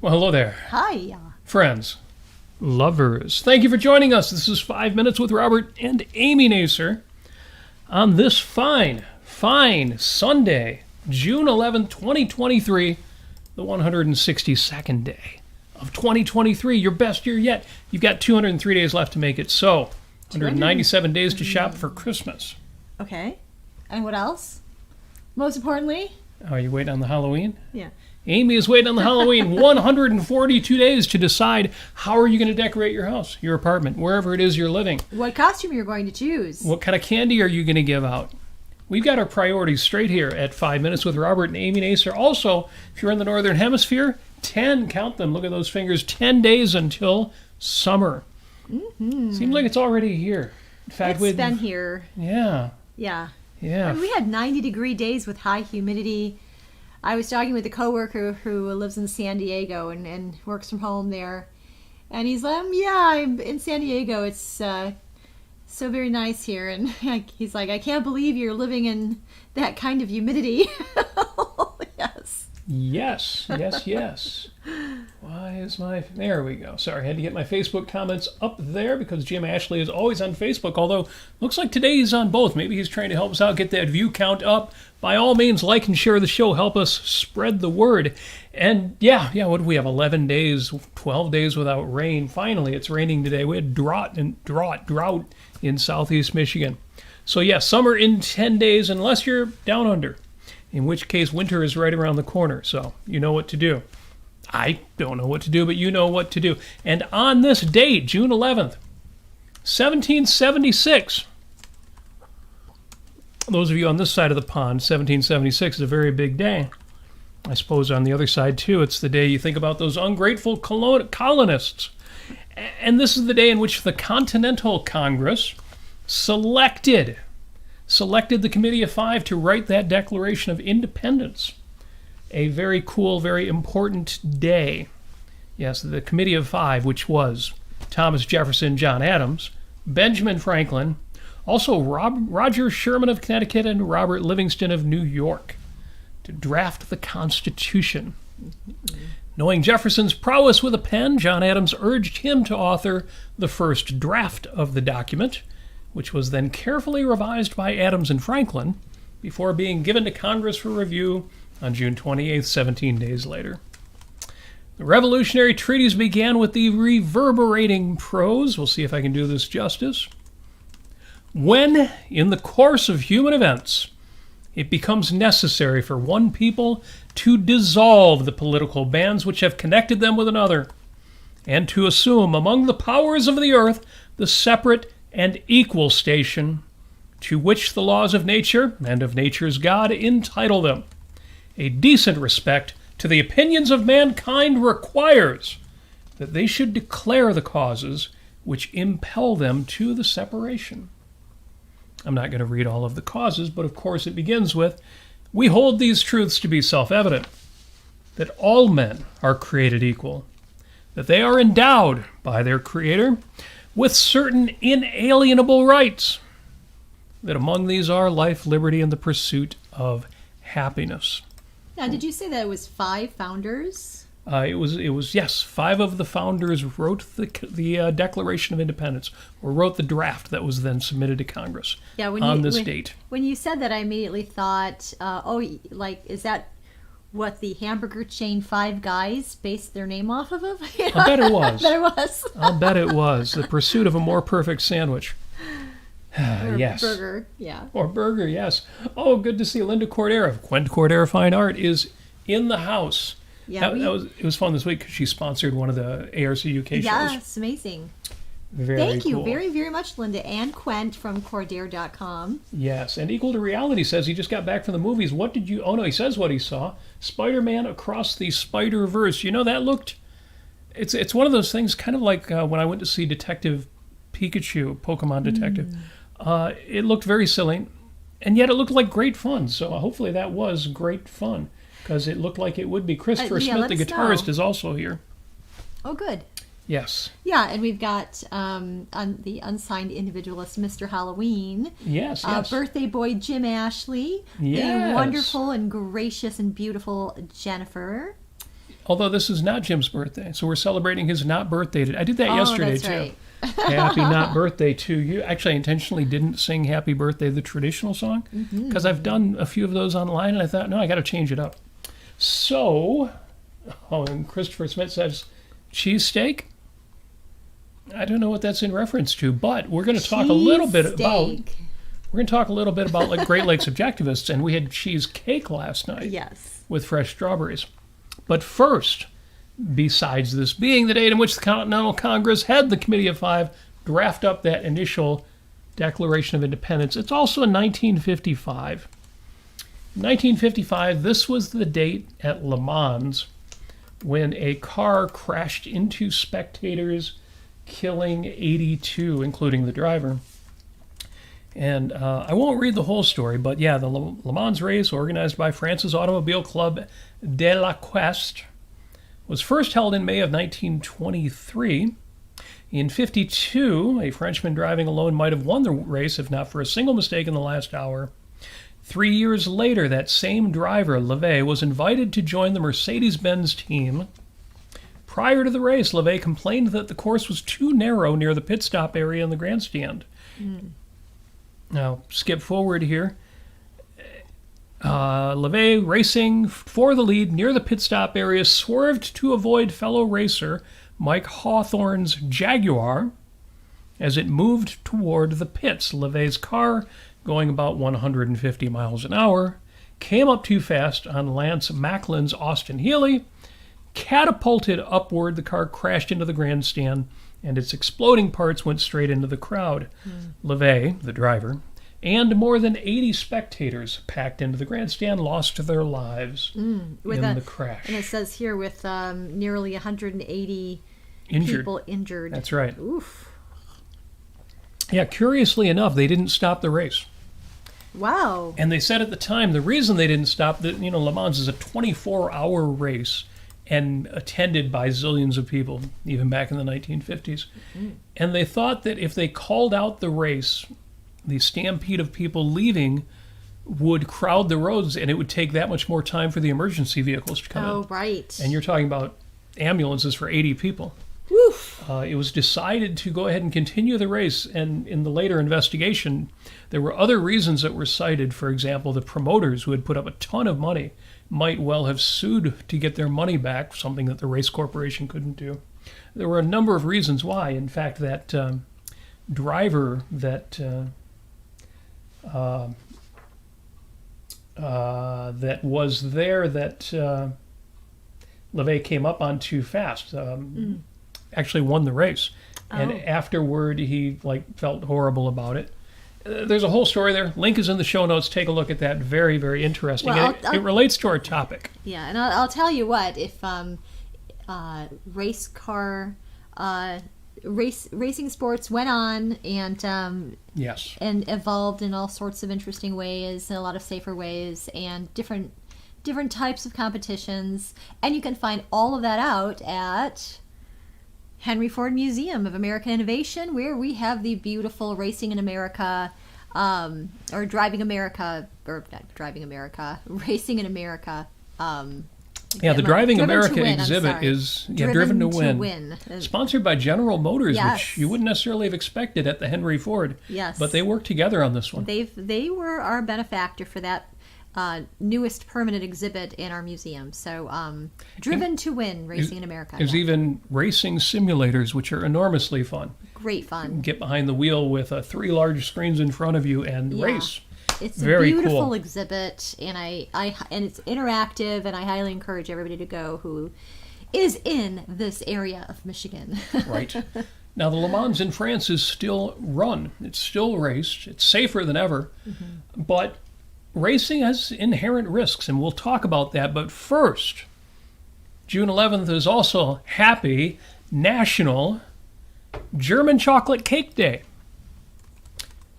Well, hello there. Hi. Friends, lovers, thank you for joining us. This is 5 Minutes with Robert and Amy Nasir on this fine Sunday, June 11th, 2023, the 162nd day of 2023, your best year yet. You've got 203 days left to make it so. 197 days to shop for Christmas. Okay. And what else? Most importantly? Oh, you waiting on the Halloween? Yeah. Amy is waiting on the Halloween. 142 days to decide how are you going to decorate your house, your apartment, wherever it is you're living. What costume you're going to choose. What kind of candy are you going to give out? We've got our priorities straight here at 5 Minutes with Robert and Amy Nasir. Also, if you're in the Northern Hemisphere, 10, count them, look at those fingers, 10 days until summer. Mm-hmm. Seems like it's already here. In fact, it's been here. Yeah. Yeah. Yeah. I mean, we had 90-degree days with high humidity. I was talking with a coworker who lives in San Diego and works from home there. And he's like, I'm in San Diego. It's so very nice here. And he's like, I can't believe you're living in that kind of humidity. Yes. Yes. Why is there we go. Sorry, I had to get my Facebook comments up there because Jim Ashley is always on Facebook, although looks like today he's on both. Maybe he's trying to help us out, get that view count up. By all means, like and share the show. Help us spread the word. And yeah, what do we have? 11 days, 12 days without rain. Finally, it's raining today. We had drought in southeast Michigan. So yeah, summer in 10 days, unless you're down under. In which case, winter is right around the corner, so you know what to do. I don't know what to do, but you know what to do. And on this date, June 11th, 1776, those of you on this side of the pond, 1776 is a very big day. I suppose on the other side, too, it's the day you think about those ungrateful colonists. And this is the day in which the Continental Congress selected the Committee of Five to write that Declaration of Independence. A very cool, very important day. Yes, the Committee of Five, which was Thomas Jefferson, John Adams, Benjamin Franklin, also Roger Sherman of Connecticut, and Robert Livingston of New York, to draft the Constitution. Knowing Jefferson's prowess with a pen, John Adams urged him to author the first draft of the document, which was then carefully revised by Adams and Franklin before being given to Congress for review on June 28th, 17 days later. The revolutionary treaties began with the reverberating prose. We'll see if I can do this justice. When, in the course of human events, it becomes necessary for one people to dissolve the political bands which have connected them with another, and to assume among the powers of the earth the separate and equal station to which the laws of nature and of nature's God entitle them, a decent respect to the opinions of mankind requires that they should declare the causes which impel them to the separation. I'm not going to read all of the causes, but of course it begins with, we hold these truths to be self-evident, that all men are created equal, that they are endowed by their Creator with certain inalienable rights, that among these are life, liberty, and the pursuit of happiness. Now, did you say that it was 5 founders? It was yes. 5 of the founders wrote the Declaration of Independence, or wrote the draft that was then submitted to Congress on this date. When you said that, I immediately thought, is that what the hamburger chain Five Guys based their name off of? I bet it was. I'll bet it was. The pursuit of a more perfect sandwich. Yes. Burger, yeah. Or burger, yes. Oh, good to see Linda Cordera of Quent Cordera Fine Art is in the house. Yeah, it was fun this week because she sponsored one of the ARC UK shows. Yes, amazing. Thank you very, very much, Linda. And Quent from Cordera.com. Yes, and Equal to Reality says he just got back from the movies. What did you... Oh, no, he says what he saw. Spider-Man Across the Spider-Verse. You know, that looked... It's one of those things, kind of like when I went to see Detective Pikachu, Pokemon Detective. It looked very silly, and yet it looked like great fun. So hopefully that was great fun, because it looked like it would be. Christopher Smith, the guitarist, is also here. Oh, good. Yes. Yeah, and we've got the unsigned individualist, Mr. Halloween. Yes. Birthday boy Jim Ashley. Yes. The wonderful and gracious and beautiful Jennifer. although this is not Jim's birthday, so we're celebrating his not birthday. I did that yesterday, that's too. right. Happy not birthday to you. Actually, I intentionally didn't sing Happy Birthday, the traditional song, because I've done a few of those online, and I thought, no, I got to change it up. So, and Christopher Smith says, cheesesteak? I don't know what that's in reference to, but we're going to talk a little bit about... We're going to talk a little bit about like Great Lakes Objectivists, and we had cheesecake last night. Yes. With fresh strawberries. But first, besides this being the date in which the Continental Congress had the Committee of Five draft up that initial Declaration of Independence, it's also in 1955. In 1955, this was the date at Le Mans when a car crashed into spectators, killing 82, including the driver. And I won't read the whole story, but yeah, the Le Mans race, organized by France's Automobile Club de la Quest, was first held in May of 1923. In 52, a Frenchman driving alone might have won the race if not for a single mistake in the last hour. 3 years later, that same driver, Levay, was invited to join the Mercedes-Benz team. Prior to the race, Levay complained that the course was too narrow near the pit stop area in the grandstand. Now, skip forward here. Levay, racing for the lead near the pit stop area, swerved to avoid fellow racer Mike Hawthorne's Jaguar as it moved toward the pits. Levay's car, going about 150 miles an hour, came up too fast on Lance Macklin's Austin Healey, catapulted upward. The car crashed into the grandstand, and its exploding parts went straight into the crowd. Levay, the driver, and more than 80 spectators packed into the grandstand lost their lives in the crash. And it says here with nearly 180 people injured. That's right. Oof. Yeah, curiously enough, they didn't stop the race. Wow. And they said at the time the reason they didn't stop, that Le Mans is a 24-hour race and attended by zillions of people, even back in the 1950s. And they thought that if they called out the race, the stampede of people leaving would crowd the roads, and it would take that much more time for the emergency vehicles to come in. Oh, right. And you're talking about ambulances for 80 people. Woof. It was decided to go ahead and continue the race, and in the later investigation, there were other reasons that were cited. For example, the promoters, who had put up a ton of money, might well have sued to get their money back, something that the race corporation couldn't do. There were a number of reasons why. In fact, that driver that that was there that Levay came up on too fast actually won the race. And afterward, he felt horrible about it. There's a whole story there. Link is in the show notes. Take a look at that. Very, very interesting. Well, it relates to our topic. Yeah, and I'll tell you what, if racing sports went on and yes, and evolved in all sorts of interesting ways, in a lot of safer ways, and different types of competitions, and you can find all of that out at Henry Ford Museum of American Innovation, where we have the beautiful Racing in America, or Driving America, or not Driving America, Racing in America. The Driving America exhibit is Driven to Win. Sponsored by General Motors, which you wouldn't necessarily have expected at the Henry Ford. Yes. But they worked together on this one. They were our benefactor for that newest permanent exhibit in our museum. So, Driven to Win, Racing in America. There's even racing simulators, which are enormously fun. Great fun. Get behind the wheel with 3 large screens in front of you and race. It's Very a beautiful cool exhibit, and and it's interactive, and I highly encourage everybody to go who is in this area of Michigan. Right. Now, the Le Mans in France is still run. It's still raced. It's safer than ever. But racing has inherent risks, and we'll talk about that. But first, June 11th is also Happy National German Chocolate Cake Day.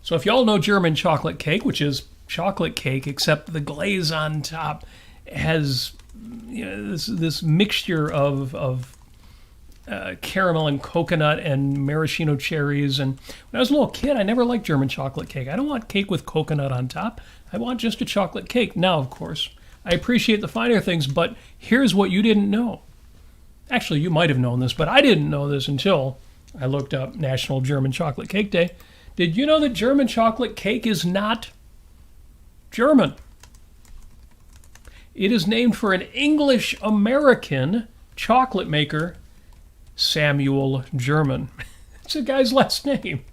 So if y'all know German chocolate cake, which is chocolate cake, except the glaze on top has this mixture of caramel and coconut and maraschino cherries. And when I was a little kid, I never liked German chocolate cake. I don't want cake with coconut on top. I want just a chocolate cake. Now, of course, I appreciate the finer things, but here's what you didn't know. Actually, you might have known this, but I didn't know this until I looked up National German Chocolate Cake Day. Did you know that German chocolate cake is not German? It is named for an English-American chocolate maker, Samuel German. It's a guy's last name.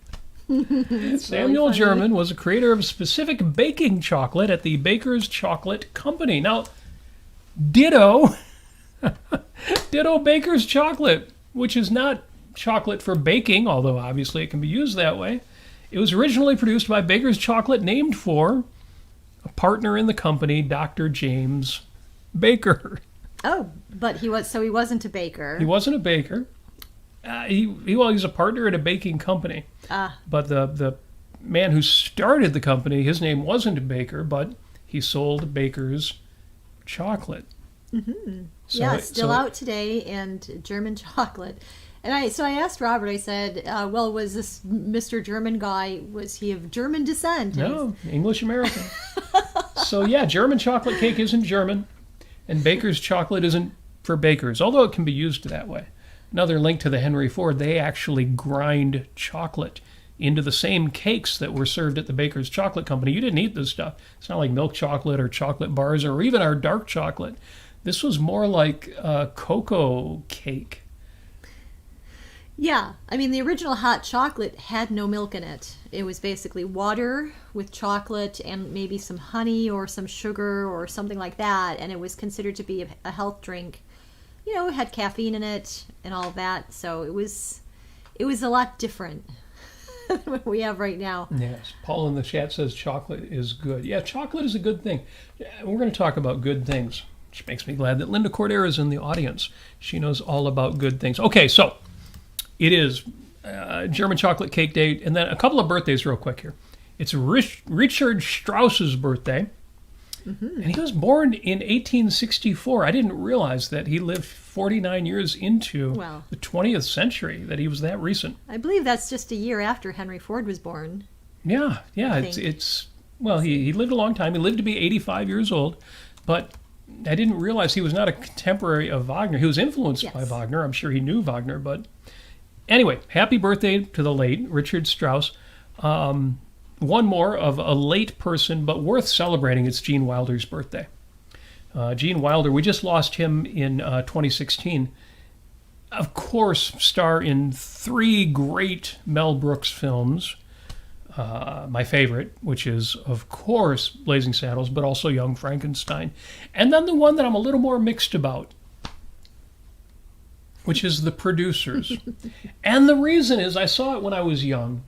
Samuel really German was a creator of specific baking chocolate at the Baker's Chocolate Company. Now, ditto Baker's chocolate, which is not chocolate for baking, although obviously it can be used that way. It was originally produced by Baker's Chocolate, named for a partner in the company, Dr. James Baker. Oh, but he wasn't a baker. He wasn't a baker. He's a partner at a baking company. But the man who started the company, his name wasn't a Baker, but he sold Baker's chocolate. Mm-hmm. Still out today, and German chocolate. And I asked Robert, I said, well, was this Mr. German guy, was he of German descent? No, English-American. So yeah, German chocolate cake isn't German, and Baker's chocolate isn't for bakers, although it can be used that way. Another link to the Henry Ford, they actually grind chocolate into the same cakes that were served at the Baker's Chocolate Company. You didn't eat this stuff. It's not like milk chocolate or chocolate bars or even our dark chocolate. This was more like cocoa cake. Yeah, I mean, the original hot chocolate had no milk in it. It was basically water with chocolate and maybe some honey or some sugar or something like that, and it was considered to be a health drink. You know, it had caffeine in it and all that, so it was a lot different than what we have right now. Yes, Paul in the chat says chocolate is good. Yeah, chocolate is a good thing. We're going to talk about good things, which makes me glad that Linda Cordera is in the audience. She knows all about good things. Okay, so it is German Chocolate Cake Day, and then a couple of birthdays real quick here. It's Richard Strauss's birthday, and he was born in 1864. I didn't realize that he lived 49 years into the 20th century, that he was that recent. I believe that's just a year after Henry Ford was born. Yeah, well, he lived a long time. He lived to be 85 years old, but I didn't realize he was not a contemporary of Wagner. He was influenced by Wagner. I'm sure he knew Wagner, but anyway, happy birthday to the late Richard Strauss. One more of a late person, but worth celebrating. It's Gene Wilder's birthday. Gene Wilder, we just lost him in 2016. Of course, star in 3 great Mel Brooks films. My favorite, which is, of course, Blazing Saddles, but also Young Frankenstein. And then the one that I'm a little more mixed about, which is The Producers. And the reason is I saw it when I was young.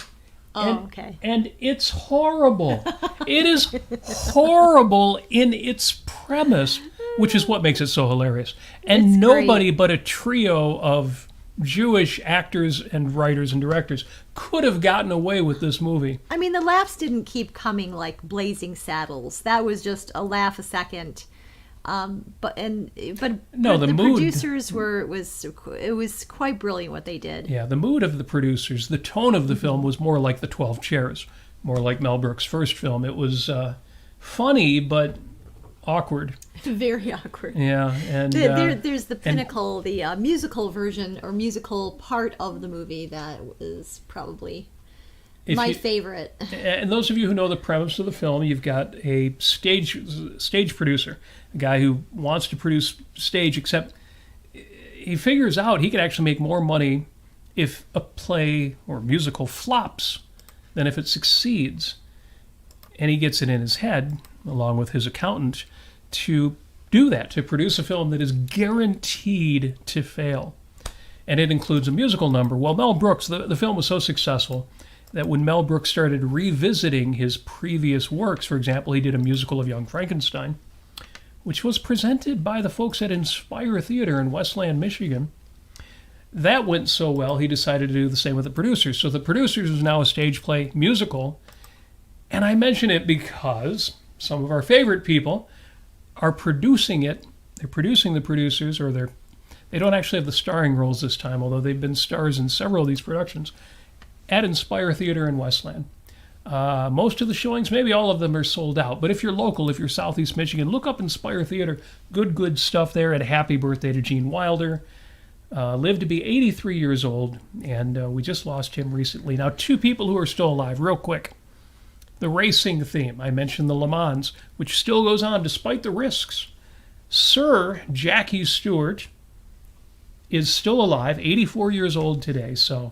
And it's horrible. It is horrible in its premise, which is what makes it so hilarious. And it's nobody but a trio of Jewish actors and writers and directors could have gotten away with this movie. I mean, the laughs didn't keep coming like Blazing Saddles. That was just a laugh a second. But the mood, producers it was quite brilliant what they did. Yeah, the mood of the producers, the tone of the film was more like The 12 Chairs, more like Mel Brooks' first film. It was funny but awkward. Very awkward. Yeah, and there's the pinnacle, the musical version or musical part of the movie that is probably my favorite. And those of you who know the premise of the film, you've got a stage producer, a guy who wants to produce stage, except he figures out he could actually make more money if a play or musical flops than if it succeeds. And he gets it in his head, along with his accountant, to do that, to produce a film that is guaranteed to fail. And it includes a musical number. Well, Mel Brooks, the film was so successful that when Mel Brooks started revisiting his previous works, for example, he did a musical of Young Frankenstein, which was presented by the folks at Inspire Theater in Westland, Michigan. That went so well, he decided to do the same with The Producers. So The Producers is now a stage play musical. And I mention it because some of our favorite people are producing it. They're producing The Producers, or they don't actually have the starring roles this time, although they've been stars in several of these productions, at Inspire Theater in Westland. Most of the showings, maybe all of them, are sold out. But if you're local, if you're Southeast Michigan, look up Inspire Theater. Good stuff there. And happy birthday to Gene Wilder. lived to be 83 years old, and we just lost him recently. Now, two people who are still alive, real quick. The racing theme. I mentioned the Le Mans, which still goes on despite the risks. Sir Jackie Stewart is still alive, 84 years old today, so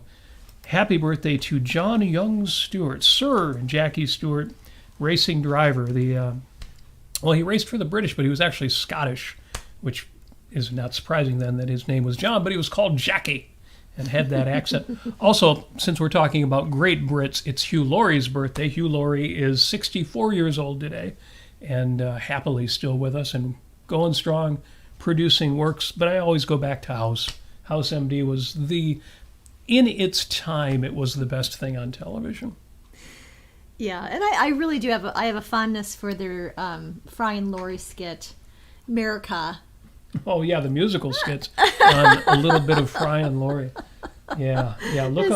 happy birthday to John Young Stewart. Sir Jackie Stewart, racing driver. Well, he raced for the British, but he was actually Scottish, which is not surprising then that his name was John, but he was called Jackie and had that accent. Also, since we're talking about great Brits, it's Hugh Laurie's birthday. Hugh Laurie is 64 years old today and happily still with us and going strong, producing works. But I always go back to House. House MD was in its time, it was the best thing on television. Yeah, and I really do have a fondness for their Fry and Laurie skit, America. Oh yeah, the musical skits on a little bit of Fry and Laurie. Yeah. Look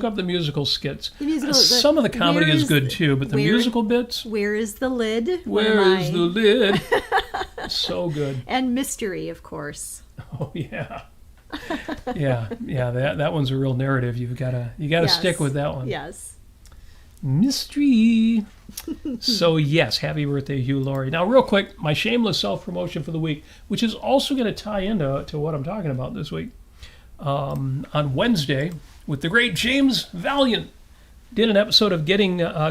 up the musical skits. Some of the comedy is good too, but the musical bits. Where is the lid? Where is the lid? So good. And mystery, of course. Oh yeah. Yeah. That one's a real narrative. You gotta stick with that one. Yes. Mystery. So yes, happy birthday, Hugh Laurie. Now, real quick, my shameless self-promotion for the week, which is also going to tie into what I'm talking about this week. On Wednesday, with the great James Valiant, did an episode of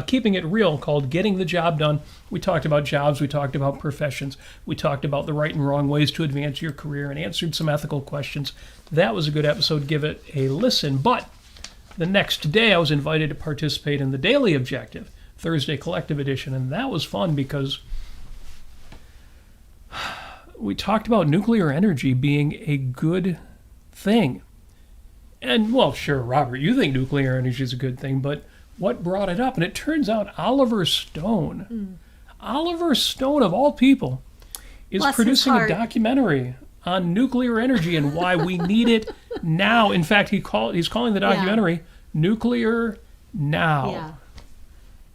Keeping It Real called Getting the Job Done. We talked about jobs, we talked about professions, we talked about the right and wrong ways to advance your career and answered some ethical questions. That was a good episode. Give it a listen. But the next day, I was invited to participate in the Daily Objective, Thursday Collective Edition, and that was fun because we talked about nuclear energy being a good thing. And, well, sure, Robert, you think nuclear energy is a good thing, but what brought it up? And it turns out Oliver Stone, Oliver Stone of all people, is producing a documentary on nuclear energy and why we need it now. In fact, he's calling the documentary Nuclear Now.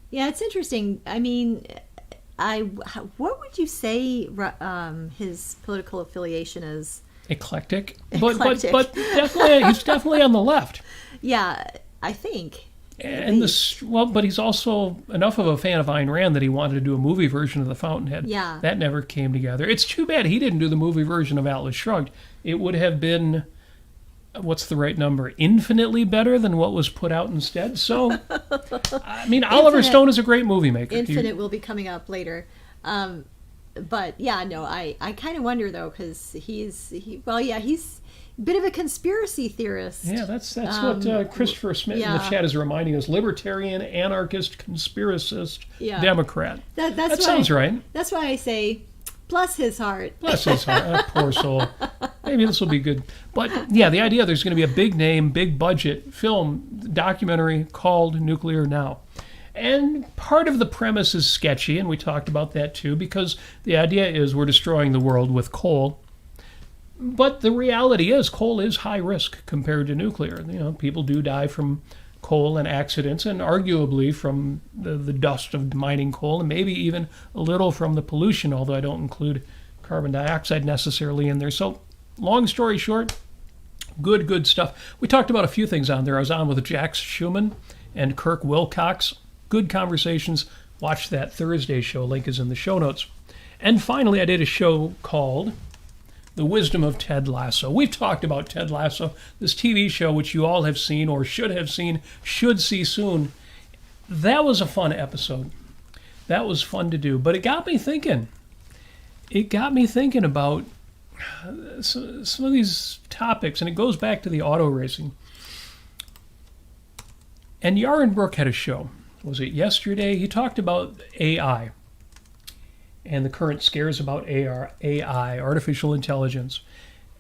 Yeah, it's interesting. I mean, what would you say his political affiliation is? Eclectic. But definitely, he's definitely on the left. Yeah, I think. And but he's also enough of a fan of Ayn Rand that he wanted to do a movie version of The Fountainhead. Yeah. That never came together. It's too bad he didn't do the movie version of Atlas Shrugged. It would have been, what's the right number, infinitely better than what was put out instead. So, I mean, Oliver Stone is a great movie maker. Infinite will be coming up later. But yeah, no, I kind of wonder though, because he's a bit of a conspiracy theorist. Yeah, that's what Christopher Smith in the chat is reminding us: libertarian, anarchist, conspiracist, Democrat. That sounds right. That's why I say, bless his heart. Bless his heart. Poor soul. Maybe this will be good. But yeah, the idea there's going to be a big name, big budget film documentary called Nuclear Now. And part of the premise is sketchy, and we talked about that too, because the idea is we're destroying the world with coal. But the reality is coal is high risk compared to nuclear. You know, people do die from coal and accidents, and arguably from the dust of mining coal, and maybe even a little from the pollution, although I don't include carbon dioxide necessarily in there. So long story short, good stuff. We talked about a few things on there. I was on with Jax Schumann and Kirk Wilcox. Good conversations. Watch that Thursday show. Link is in the show notes. And finally, I did a show called The Wisdom of Ted Lasso. We've talked about Ted Lasso, this TV show which you all have seen or should have seen, should see soon. That was a fun episode. That was fun to do. But it got me thinking. It got me thinking about some of these topics, and it goes back to the auto racing. And Yaron Brook had a show. Was it yesterday? He talked about AI and the current scares about AI, artificial intelligence,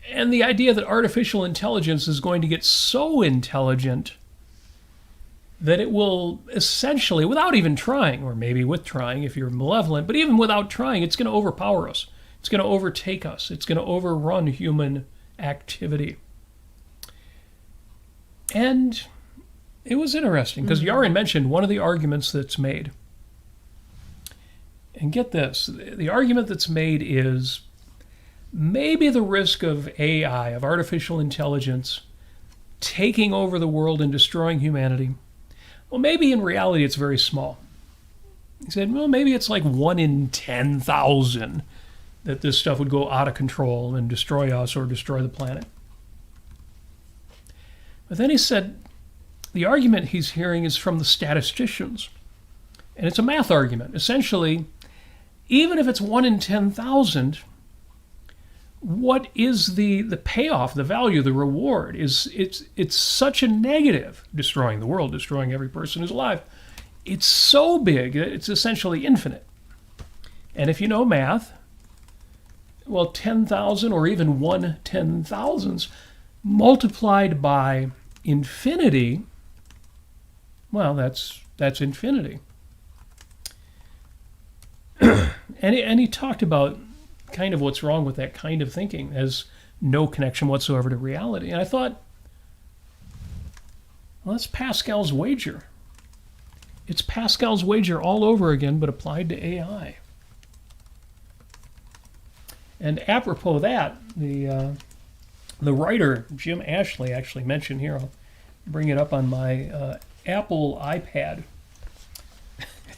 and the idea that artificial intelligence is going to get so intelligent that it will essentially, without even trying, or maybe with trying if you're malevolent, but even without trying, it's going to overpower us. It's going to overtake us. It's going to overrun human activity. And it was interesting because Yaron mentioned one of the arguments that's made. And get this, the argument that's made is maybe the risk of AI, of artificial intelligence, taking over the world and destroying humanity, well, maybe in reality it's very small. He said, well, maybe it's like 1 in 10,000 that this stuff would go out of control and destroy us or destroy the planet. But then he said, the argument he's hearing is from the statisticians. And it's a math argument. Essentially, even if it's 1 in 10,000, what is the payoff, the value, the reward? It's such a negative, destroying the world, destroying every person who's alive. It's so big, it's essentially infinite. And if you know math, well, 10,000 or even 1/10,000 multiplied by infinity, well, that's infinity. And he talked about kind of what's wrong with that kind of thinking. Has no connection whatsoever to reality. And I thought, well, that's Pascal's wager. It's Pascal's wager all over again, but applied to AI. And apropos that, the writer, Jim Ashley, actually mentioned here, I'll bring it up on my Apple iPad.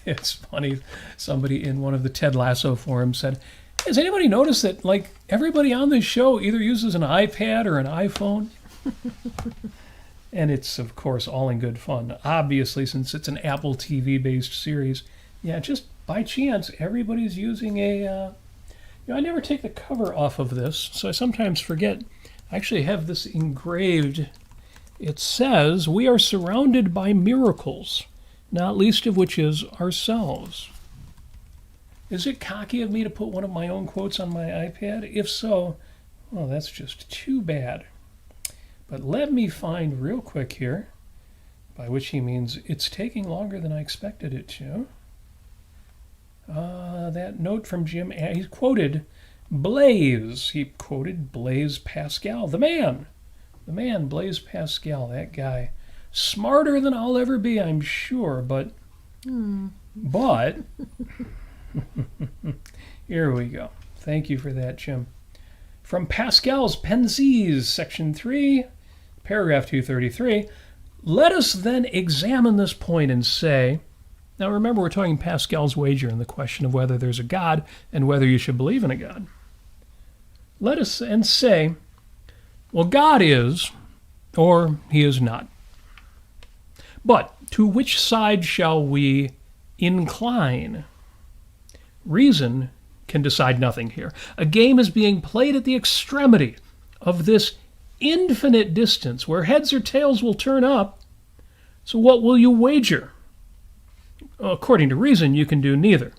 It's funny, somebody in one of the Ted Lasso forums said, has anybody noticed that, like, everybody on this show either uses an iPad or an iPhone? And it's, of course, all in good fun. Obviously, since it's an Apple TV-based series, yeah, just by chance, everybody's using a... I never take the cover off of this, so I sometimes forget. I actually have this engraved. It says, we are surrounded by miracles, not least of which is ourselves. Is it cocky of me to put one of my own quotes on my iPad? If so, well, that's just too bad. But let me find real quick here, by which he means it's taking longer than I expected it to. That note from Jim, he quoted Blaise. He quoted Blaise Pascal, the man, Blaise Pascal, that guy. Smarter than I'll ever be, I'm sure, but here we go. Thank you for that, Jim. From Pascal's Pensées, section 3, paragraph 233, let us then examine this point and say, now remember we're talking Pascal's wager and the question of whether there's a God and whether you should believe in a God. Let us and say, well, God is, or he is not. But to which side shall we incline? Reason can decide nothing here. A game is being played at the extremity of this infinite distance where heads or tails will turn up. So what will you wager? According to reason, you can do neither,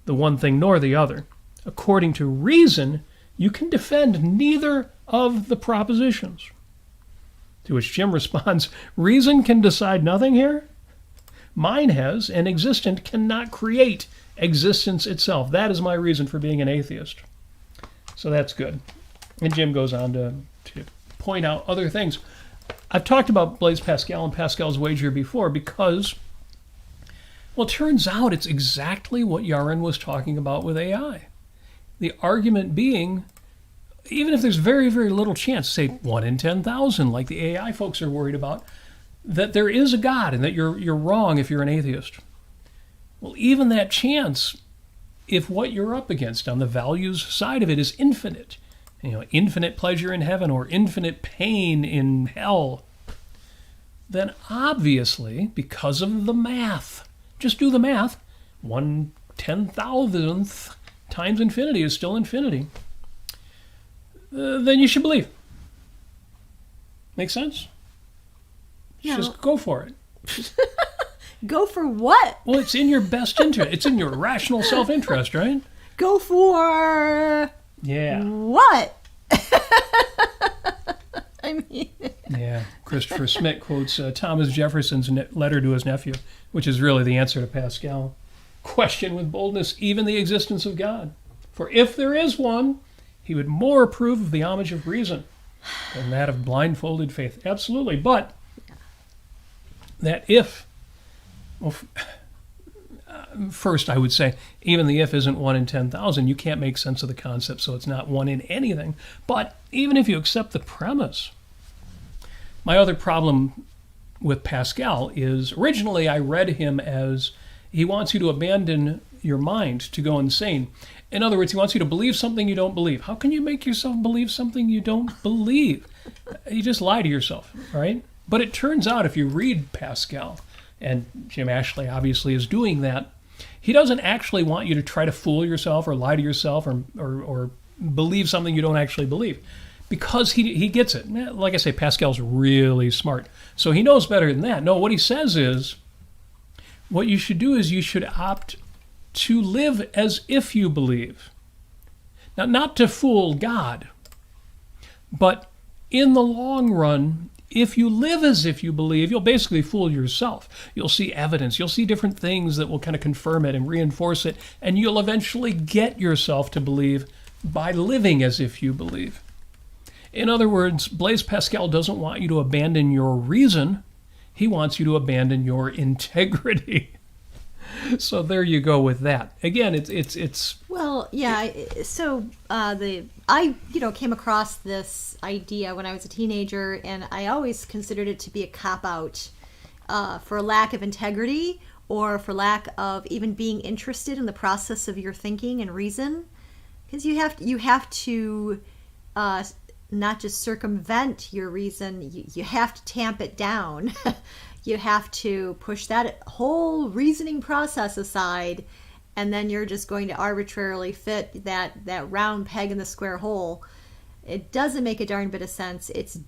the one thing nor the other. According to reason, you can defend neither of the propositions. To which Jim responds, reason can decide nothing here? Mine has, and existent cannot create existence itself. That is my reason for being an atheist. So that's good. And Jim goes on to point out other things. I've talked about Blaise Pascal and Pascal's wager before because, well, it turns out it's exactly what Yaron was talking about with AI. The argument being, even if there's very, very little chance, say 1 in 10,000, like the AI folks are worried about, that there is a God and that you're wrong if you're an atheist. Well, even that chance, if what you're up against on the values side of it is infinite, infinite pleasure in heaven or infinite pain in hell, then obviously, because of the math, just do the math, 1/10,000th times infinity is still infinity, then you should believe. Make sense? No. Just go for it. Go for what? Well, it's in your best interest. It's in your rational self-interest, right? Go for... Yeah. What? I mean... Yeah. Christopher Smith quotes Thomas Jefferson's letter to his nephew, which is really the answer to Pascal. Question with boldness even the existence of God. For if there is one, he would more approve of the homage of reason than that of blindfolded faith. Absolutely. But that if... Well, first, I would say, even the if isn't 1 in 10,000. You can't make sense of the concept, so it's not 1 in anything. But even if you accept the premise, my other problem with Pascal is originally I read him as he wants you to abandon your mind to go insane. In other words, he wants you to believe something you don't believe. How can you make yourself believe something you don't believe? You just lie to yourself, right? But it turns out if you read Pascal, and Jim Ashley obviously is doing that, he doesn't actually want you to try to fool yourself or lie to yourself or believe something you don't actually believe. Because he gets it. Like I say, Pascal's really smart. So he knows better than that. No, what he says is, what you should do is you should opt to live as if you believe. Now, not to fool God, but in the long run, if you live as if you believe, you'll basically fool yourself. You'll see evidence. You'll see different things that will kind of confirm it and reinforce it, and you'll eventually get yourself to believe by living as if you believe. In other words, Blaise Pascal doesn't want you to abandon your reason. He wants you to abandon your integrity. So there you go with that. Again, it's well, yeah. So I came across this idea when I was a teenager, and I always considered it to be a cop-out for lack of integrity or for lack of even being interested in the process of your thinking and reason, because you have to not just circumvent your reason, you have to tamp it down. You have to push that whole reasoning process aside, and then you're just going to arbitrarily fit that round peg in the square hole. It doesn't make a darn bit of sense. It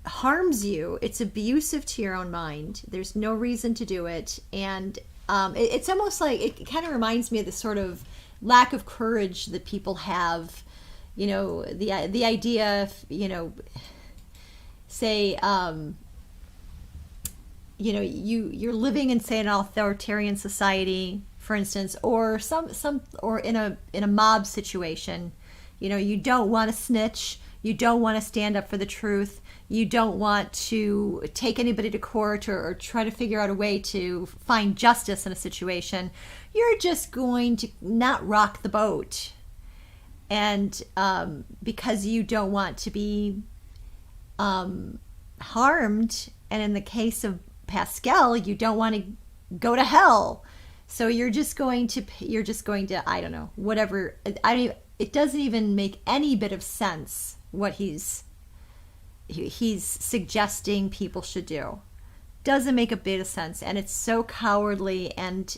harms you. It's abusive to your own mind. There's no reason to do it, and it's almost like it kind of reminds me of the sort of lack of courage that people have. You know, the idea of, say, you're living in, say, an authoritarian society, for instance, or or in a mob situation. You don't want to snitch. You don't want to stand up for the truth. You don't want to take anybody to court or try to figure out a way to find justice in a situation. You're just going to not rock the boat. And because you don't want to be harmed, and in the case of Pascal, you don't want to go to hell, so you're just going to I don't know, whatever. It doesn't even make any bit of sense what he's suggesting people should do. Doesn't make a bit of sense, and it's so cowardly, and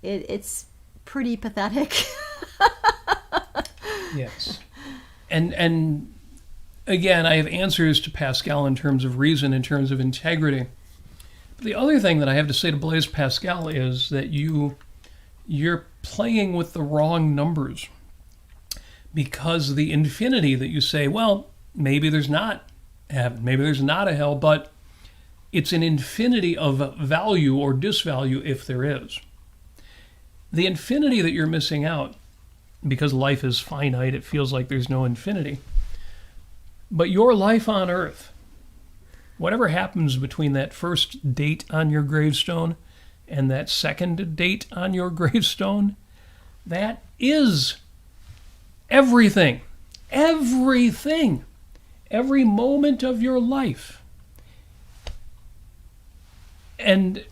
it's pretty pathetic. Yes. And again, I have answers to Pascal in terms of reason, in terms of integrity. But the other thing that I have to say to Blaise Pascal is that you're playing with the wrong numbers, because the infinity that you say, well, maybe there's not heaven, maybe there's not a hell, but it's an infinity of value or disvalue if there is. The infinity that you're missing out, because life is finite, it feels like there's no infinity. But your life on earth, whatever happens between that first date on your gravestone and that second date on your gravestone, that is everything. Everything. Every moment of your life. And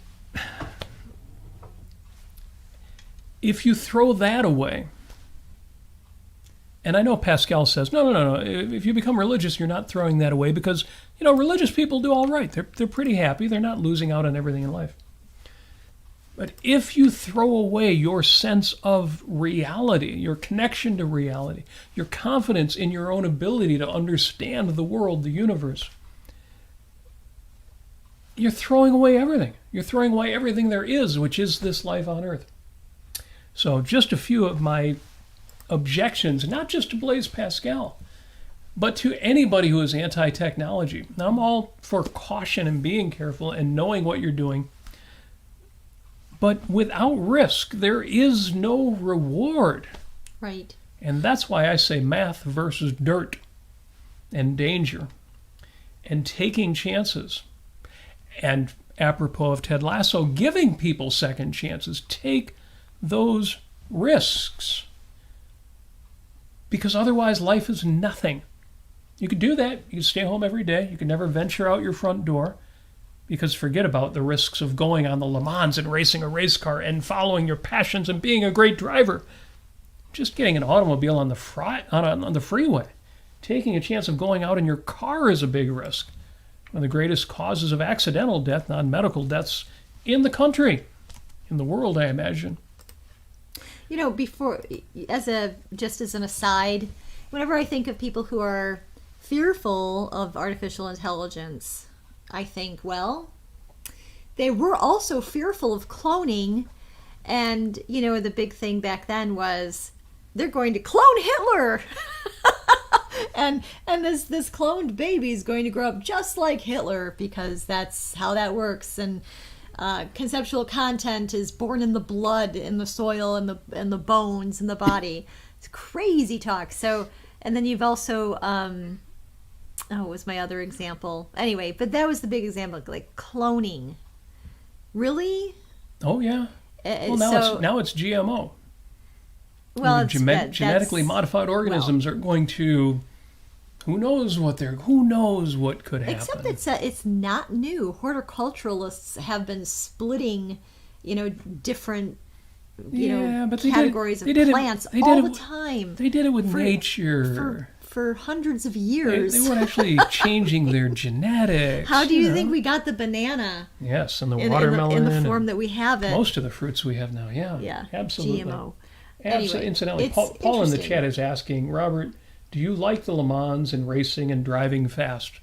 if you throw that away, and I know Pascal says, no. If you become religious, you're not throwing that away, because, religious people do all right. They're pretty happy. They're not losing out on everything in life. But if you throw away your sense of reality, your connection to reality, your confidence in your own ability to understand the world, the universe, you're throwing away everything. You're throwing away everything there is, which is this life on earth. So just a few of my objections, not just to Blaise Pascal, but to anybody who is anti-technology. Now, I'm all for caution and being careful and knowing what you're doing. But without risk, there is no reward. Right. And that's why I say math versus dirt and danger. and taking chances. And apropos of Ted Lasso, giving people second chances. Take those risks. Because otherwise life is nothing. You could do that. You could stay home every day. You could never venture out your front door. Because forget about the risks of going on the Le Mans and racing a race car and following your passions and being a great driver. Just getting an automobile on the freeway. Taking a chance of going out in your car is a big risk. One of the greatest causes of accidental death, non-medical deaths in the country, in the world, I imagine. You know, just as an aside, whenever I think of people who are fearful of artificial intelligence, I think, well, they were also fearful of cloning. And, you know, the big thing back then was they're going to clone Hitler. and this cloned baby is going to grow up just like Hitler because that's how that works. And conceptual content is born in the blood, in the soil, and the bones, in the body. It's crazy talk. So, and then you've also, what was my other example? Anyway, but that was the big example, like cloning. Really? Oh yeah. Well, now it's GMO. Well, genetically modified organisms are going to. Who knows what could happen? Except it's not new. Horticulturalists have been splitting, different, categories of plants all the time. They did it with nature for hundreds of years. They weren't actually changing their genetics. How do you think we got the banana? Yes, and the watermelon in the form that we have it. Most of the fruits we have now. Yeah, absolutely. GMO. Anyway, incidentally, Paul in the chat is asking, Robert, do you like the Le Mans and racing and driving fast?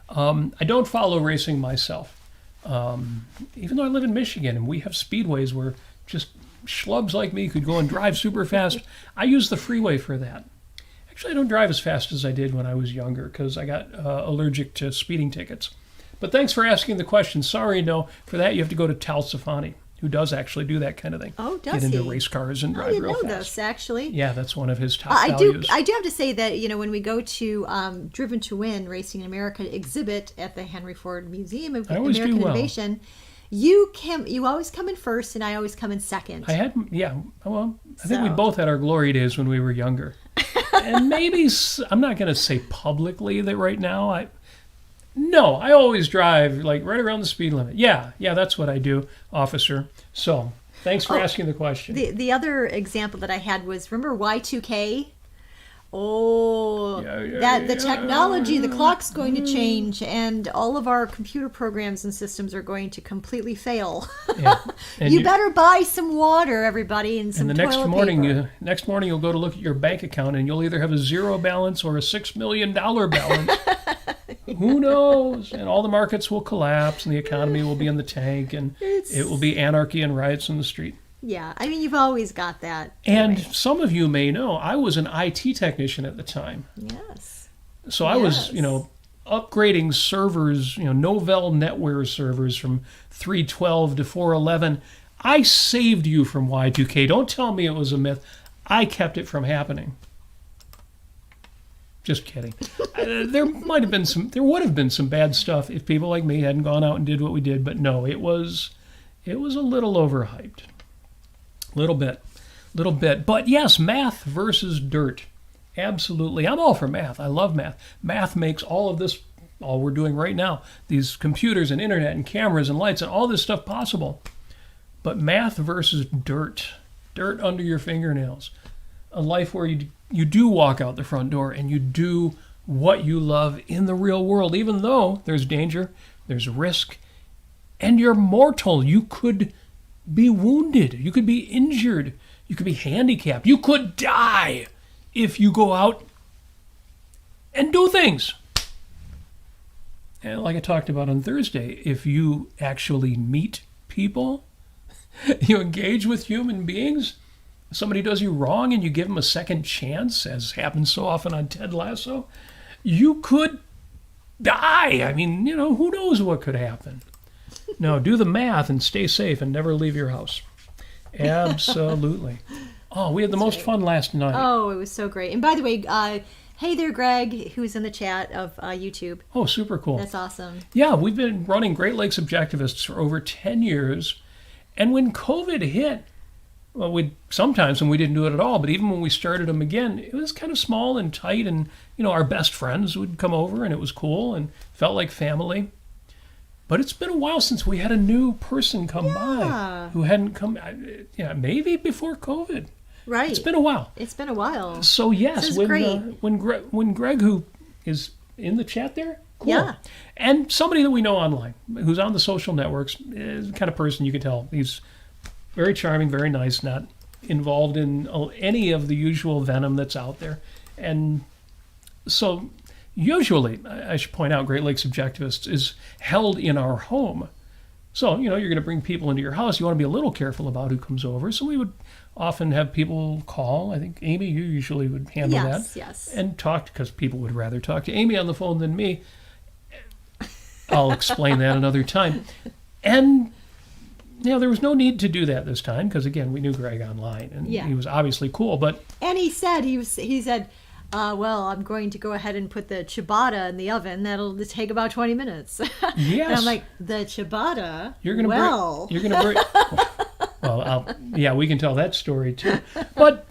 I don't follow racing myself. Even though I live in Michigan and we have speedways where just schlubs like me could go and drive super fast, I use the freeway for that. Actually, I don't drive as fast as I did when I was younger because I got allergic to speeding tickets. But thanks for asking the question. Sorry, no. For that, you have to go to Tal Safani, who does actually do that kind of thing. Oh, does he? Get into race cars and drive real fast. I didn't know this, actually. Yeah, that's one of his top values. I do have to say that, when we go to Driven to Win Racing in America exhibit at the Henry Ford Museum of American Innovation, you always come in first and I always come in second. I think we both had our glory days when we were younger. And maybe, I'm not going to say publicly that right now, I always drive like right around the speed limit. Yeah, that's what I do, officer. So thanks for asking the question. The other example that I had was, remember Y2K? Oh, the technology, the clock's going to change, and all of our computer programs and systems are going to completely fail. Yeah. You better buy some water, everybody, and some toilet paper. Next morning you'll go to look at your bank account, and you'll either have a zero balance or a $6 million balance. Who knows? And all the markets will collapse, and the economy will be in the tank, and it will be anarchy and riots in the street. Yeah, I mean, you've always got that. And some of you may know, I was an IT technician at the time. Yes. So I was, upgrading servers, Novell NetWare servers from 312 to 411. I saved you from Y2K. Don't tell me it was a myth. I kept it from happening. Just kidding. There would have been some bad stuff if people like me hadn't gone out and did what we did. But no, it was a little overhyped. Little bit. But yes, math versus dirt. Absolutely. I'm all for math. I love math. Math makes all of this, all we're doing right now, these computers and internet and cameras and lights and all this stuff possible. But math versus dirt. Dirt under your fingernails. A life where you do walk out the front door and you do what you love in the real world, even though there's danger, there's risk, and you're mortal. You could be wounded. You could be injured. You could be handicapped. You could die if you go out and do things. And like I talked about on Thursday, if you actually meet people, you engage with human beings, somebody does you wrong and you give them a second chance, as happens so often on Ted Lasso, you could die. I mean, who knows what could happen. No, do the math and stay safe and never leave your house. Absolutely. Oh, we had the most fun last night. Oh, it was so great. And by the way, Hey there, Greg, who's in the chat of YouTube. Oh, super cool. That's awesome. Yeah, we've been running Great Lakes Objectivists for over 10 years. And when COVID hit, well, sometimes when we didn't do it at all, but even when we started them again, it was kind of small and tight. And, our best friends would come over and it was cool and felt like family. But it's been a while since we had a new person come by who hadn't come, maybe before COVID. Right. It's been a while. So yes, when Greg, who is in the chat there, cool. Yeah. And somebody that we know online, who's on the social networks, is the kind of person you can tell. He's very charming, very nice, not involved in any of the usual venom that's out there. And so usually, I should point out, Great Lakes Objectivists is held in our home. So, you're going to bring people into your house. You want to be a little careful about who comes over. So we would often have people call. I think, Amy, you usually would handle that. Yes. And talk, because people would rather talk to Amy on the phone than me. I'll explain that another time. And, there was no need to do that this time, because, again, we knew Greg online. And he was obviously cool. And he said, well, I'm going to go ahead and put the ciabatta in the oven. That'll take about 20 minutes. Yes. And I'm like, the ciabatta? You're going to bring... Well, we can tell that story too. But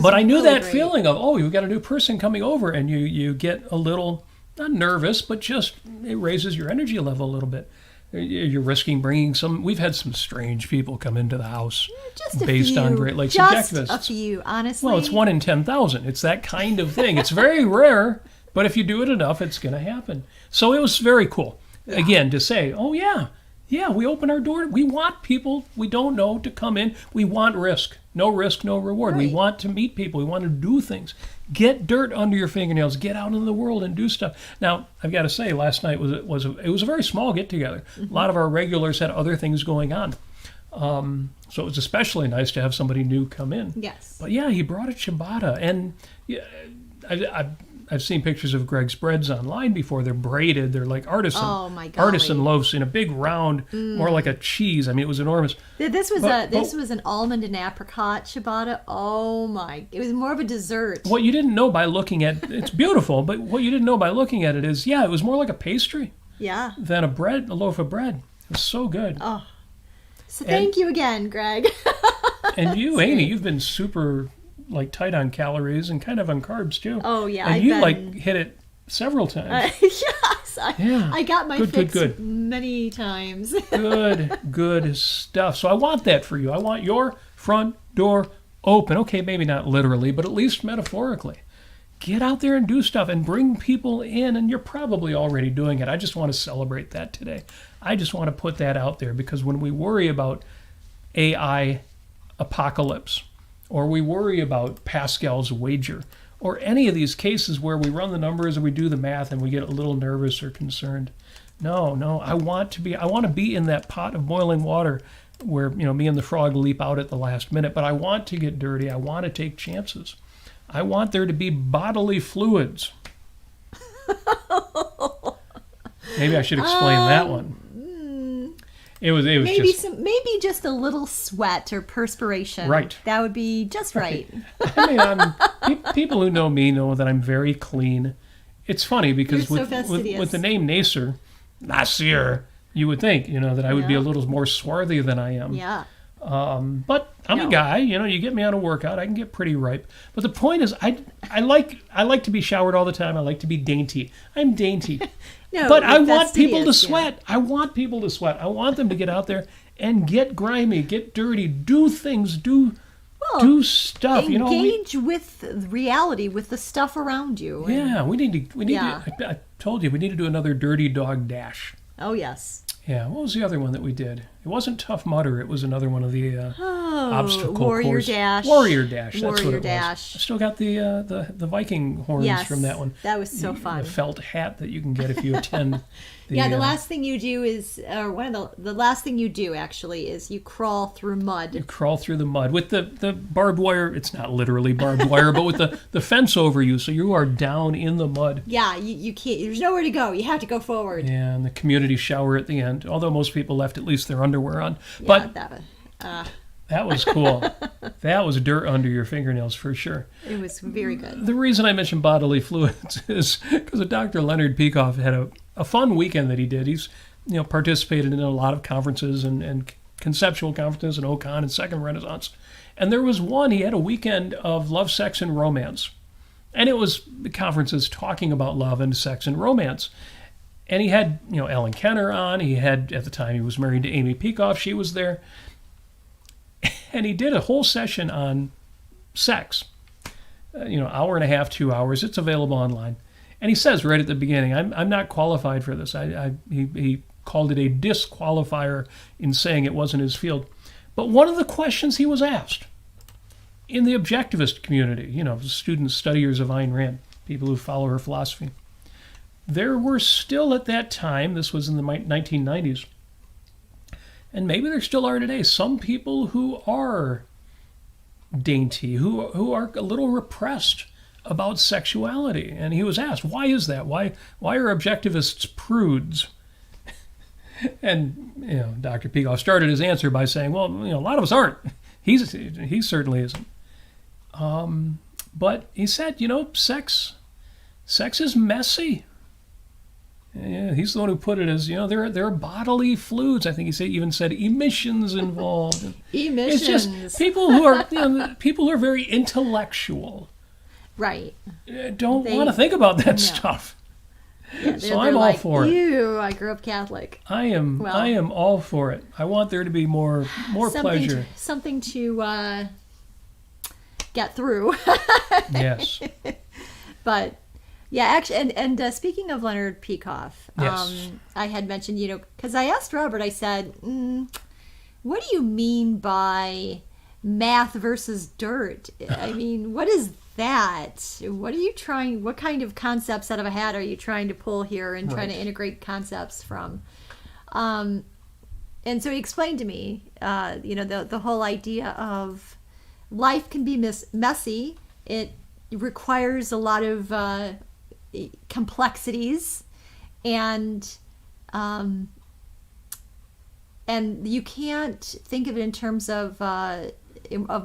I knew that great feeling of, you've got a new person coming over, and you get a little, not nervous, but just it raises your energy level a little bit. You're risking bringing we've had some strange people come into the house based on Great Lakes Objectivists. Just a few, honestly. Well, it's 1 in 10,000. It's that kind of thing. It's very rare, but if you do it enough, it's going to happen. So it was very cool. Yeah. Again, to say, we open our door. We want people we don't know to come in. We want risk. No risk, no reward. Right. We want to meet people. We want to do things. Get dirt under your fingernails. Get out into the world and do stuff. Now, I've got to say, last night was a very small get-together. Mm-hmm. A lot of our regulars had other things going on. So it was especially nice to have somebody new come in. Yes. But he brought a ciabatta. And I've seen pictures of Greg's breads online before. They're braided. They're like artisan loaves in a big round, more like a cheese. I mean, it was enormous. This was an almond and apricot ciabatta. Oh my! It was more of a dessert. What you didn't know by looking at it's beautiful, but what you didn't know by looking at it is it was more like a pastry. Yeah. Than a loaf of bread. It was so good. Oh. So thank you again, Greg. And you, Amy, you've been super tight on calories and kind of on carbs too. Oh yeah, and you hit it several times. Yes, I got my fix many times. good stuff. So I want that for you. I want your front door open. Okay, maybe not literally, but at least metaphorically. Get out there and do stuff and bring people in, and you're probably already doing it. I just want to celebrate that today. I just want to put that out there, because when we worry about AI apocalypse, or we worry about Pascal's wager, or any of these cases where we run the numbers and we do the math and we get a little nervous or concerned. No, I want to be in that pot of boiling water where, me and the frog leap out at the last minute, but I want to get dirty. I want to take chances. I want there to be bodily fluids. Maybe I should explain that one. It was maybe just a little sweat or perspiration. Right. That would be just right. I mean, people who know me know that I'm very clean. It's funny because with the name Nasir, you would think, that I would be a little more swarthy than I am. Yeah. But I'm a guy, you get me on a workout, I can get pretty ripe. But the point is, I like to be showered all the time. I like to be dainty. I'm dainty. But I want people to sweat. I want people to sweat. I want them to get out there and get grimy, get dirty, do things, do stuff. Engage with reality, with the stuff around you. Yeah, we need to. I told you we need to do another Dirty Dog Dash. Oh yes. Yeah, what was the other one that we did? It wasn't Tough Mudder. It was another one of the obstacle Warrior course. Dash. Warrior Dash. That's Warrior what it Dash. was. I still got the Viking horns from that one. That was so fun. The felt hat that you can get if you attend. The last thing you do is, or one of the last thing you do actually is you crawl through mud. You crawl through the mud with the barbed wire. It's not literally barbed wire, but with the fence over you, so you are down in the mud. Yeah, you can't. There's nowhere to go. You have to go forward. Yeah, and the community shower at the end. Although most people left at least their underwear on. Yeah, but That was cool. That was dirt under your fingernails for sure. It was very good. The reason I mentioned bodily fluids is because Dr. Leonard Peikoff had a fun weekend that he did. He's participated in a lot of conferences and conceptual conferences and OCON and Second Renaissance. And there was one, he had a weekend of love, sex, and romance. And it was conferences talking about love and sex and romance. And he had, Ellen Kenner on. He had, at the time, he was married to Amy Peikoff. She was there. And he did a whole session on sex. Hour and a half, 2 hours. It's available online. And he says right at the beginning, I'm not qualified for this. He called it a disqualifier in saying it wasn't his field. But one of the questions he was asked in the objectivist community, students, studiers of Ayn Rand, people who follow her philosophy, there were still at that time, this was in the 1990s, and maybe there still are today, some people who are dainty, who are a little repressed about sexuality. And he was asked, why is that? Why are objectivists prudes? And Dr. Peikoff started his answer by saying, well, a lot of us aren't. He certainly isn't. But he said, sex is messy. Yeah, he's the one who put it as, there are bodily fluids. I think even said emissions involved. Emissions. It's just people who are people who are very intellectual. Right. Don't want to think about that stuff. Yeah, so I'm all for it. Ew, I grew up Catholic. I am all for it. I want there to be more pleasure. Something to get through. Yes. But yeah, actually, and speaking of Leonard Peikoff, yes. I had mentioned, because I asked Robert, I said, what do you mean by math versus dirt? I mean, what is that? What kind of concepts out of a hat are you trying to pull here and trying to integrate concepts from? And so he explained to me, the whole idea of life can be messy. It requires a lot of complexities, and you can't think of it in terms of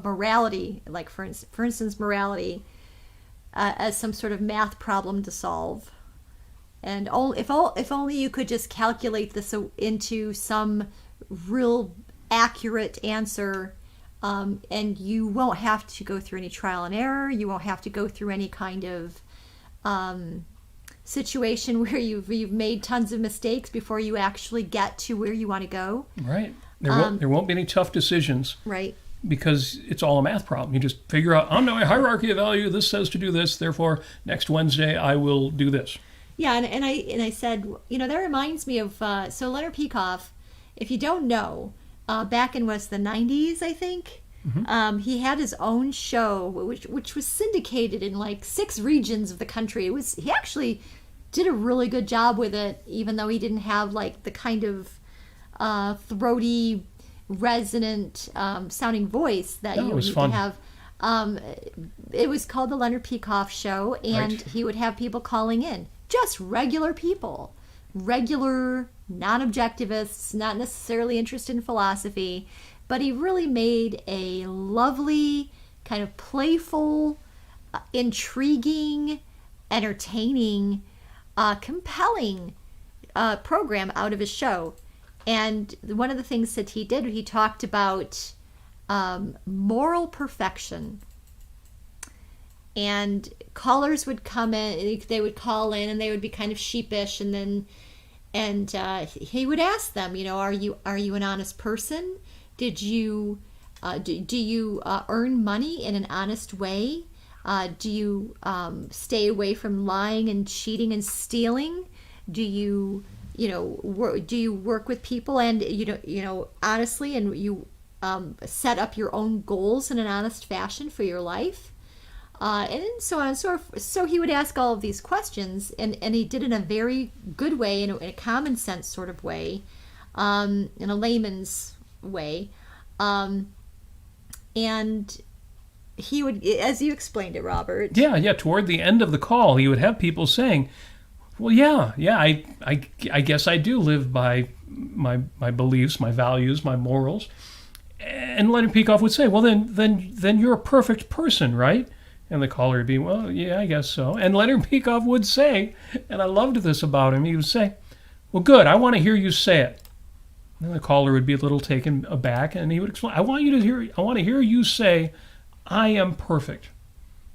morality, like for instance, morality as some sort of math problem to solve. And if only you could just calculate this into some real accurate answer, and you won't have to go through any trial and error. You won't have to go through any kind of situation where you've made tons of mistakes before you actually get to where you want to go. Right. There won't be any tough decisions. Right. Because it's all a math problem. You just figure out, on my hierarchy of value, this says to do this, therefore next Wednesday I will do this. Yeah, and I said, that reminds me of, so Leonard Peikoff, if you don't know, back in the 90s, I think, he had his own show, which was syndicated in like 6 regions of the country. He actually did a really good job with it, even though he didn't have like the kind of throaty, resonant sounding voice that you need to have. It was called the Leonard Peikoff Show, and he would have people calling in, just regular people, regular non-objectivists, not necessarily interested in philosophy, but he really made a lovely, kind of playful, intriguing, entertaining, compelling program out of his show. And one of the things that he did, he talked about moral perfection. And callers would come in, they would call in, and they would be kind of sheepish, and he would ask them, are you an honest person? Did you do you earn money in an honest way? Do you stay away from lying and cheating and stealing? Do you work with people and honestly, and you set up your own goals in an honest fashion for your life, and so on and so forth. So he would ask all of these questions, and he did it in a very good way, in a common sense sort of way, in a layman's way, and he would, as you explained it, Robert. Yeah. Toward the end of the call, he would have people saying, well, I guess I do live by my beliefs, my values, my morals. And Leonard Peikoff would say, well, then you're a perfect person, right? And the caller would be, well, yeah, I guess so. And Leonard Peikoff would say, and I loved this about him, he would say, well, good, I want to hear you say it. And the caller would be a little taken aback, and he would explain, I want to hear you say, I am perfect.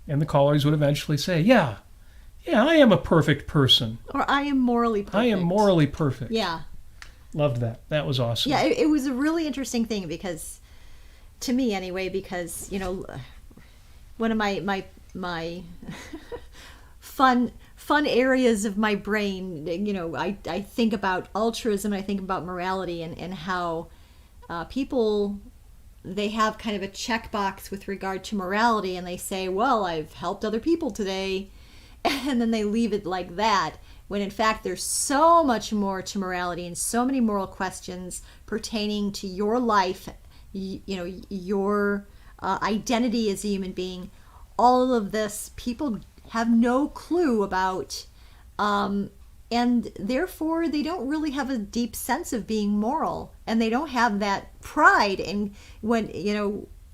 And the callers would eventually say, yeah, I am a perfect person. Or I am morally perfect. I am morally perfect. Yeah. Loved that. That was awesome. Yeah, it was a really interesting thing because, to me anyway, because, one of my fun areas of my brain, I think about altruism, I think about morality and how people, they have kind of a checkbox with regard to morality, and they say, well, I've helped other people today, and then they leave it like that, when in fact there's so much more to morality and so many moral questions pertaining to your life, your identity as a human being. All of this people have no clue about, and therefore they don't really have a deep sense of being moral, and they don't have that pride in when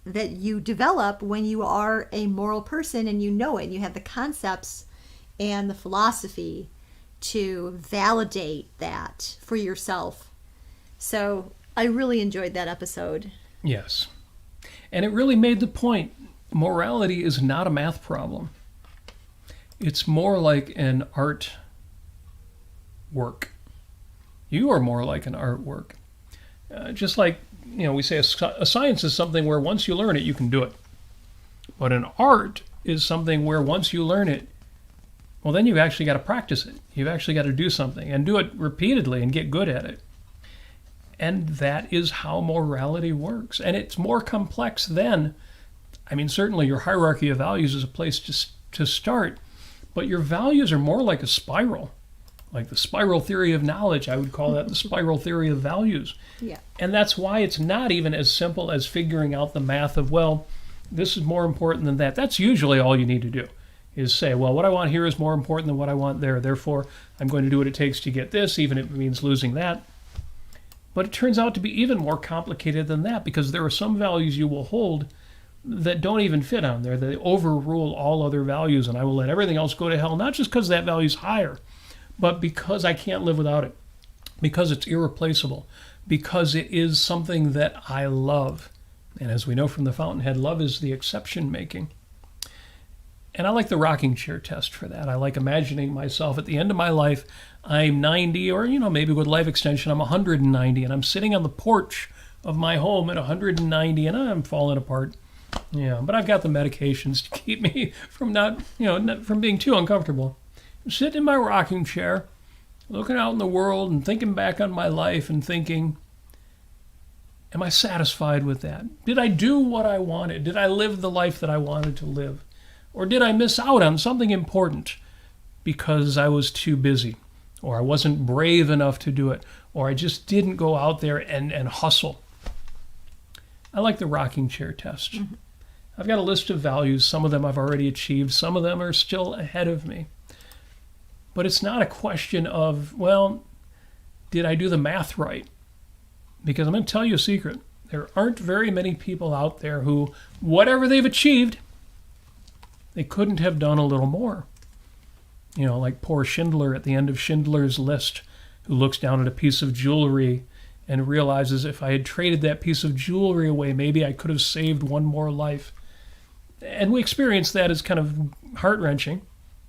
that you develop when you are a moral person, and it, and you have the concepts and the philosophy to validate that for yourself. So I really enjoyed that episode. Yes. And it really made the point, morality is not a math problem. It's more like an art work. You are more like an artwork. Just like, we say a science is something where once you learn it, you can do it. But an art is something where once you learn it, well, then you've actually got to practice it. You've actually got to do something and do it repeatedly and get good at it. And that is how morality works. And it's more complex than, certainly your hierarchy of values is a place to start, but your values are more like a spiral, like the spiral theory of knowledge. I would call that the spiral theory of values. Yeah. And that's why it's not even as simple as figuring out the math of, well, this is more important than that. That's usually all you need to do, is say, well, what I want here is more important than what I want there. Therefore, I'm going to do what it takes to get this, even if it means losing that. But it turns out to be even more complicated than that, because there are some values you will hold that don't even fit on there. They overrule all other values, and I will let everything else go to hell, not just because that value's higher, but because I can't live without it, because it's irreplaceable, because it is something that I love. And as we know from the Fountainhead, love is the exception making. And I like the rocking chair test for that. I like imagining myself at the end of my life, I'm 90, or, maybe with life extension, I'm 190, and I'm sitting on the porch of my home at 190, and I'm falling apart. Yeah, but I've got the medications to keep me from from being too uncomfortable. I'm sitting in my rocking chair, looking out in the world and thinking back on my life and thinking, am I satisfied with that? Did I do what I wanted? Did I live the life that I wanted to live? Or did I miss out on something important because I was too busy, or I wasn't brave enough to do it, or I just didn't go out there and hustle? I like the rocking chair test. Mm-hmm. I've got a list of values. Some of them I've already achieved. Some of them are still ahead of me. But it's not a question of, well, did I do the math right? Because I'm going to tell you a secret. There aren't very many people out there who, whatever they've achieved, they couldn't have done a little more. Like poor Schindler at the end of Schindler's List, who looks down at a piece of jewelry and realizes, if I had traded that piece of jewelry away, maybe I could have saved one more life. And we experience that as kind of heart-wrenching.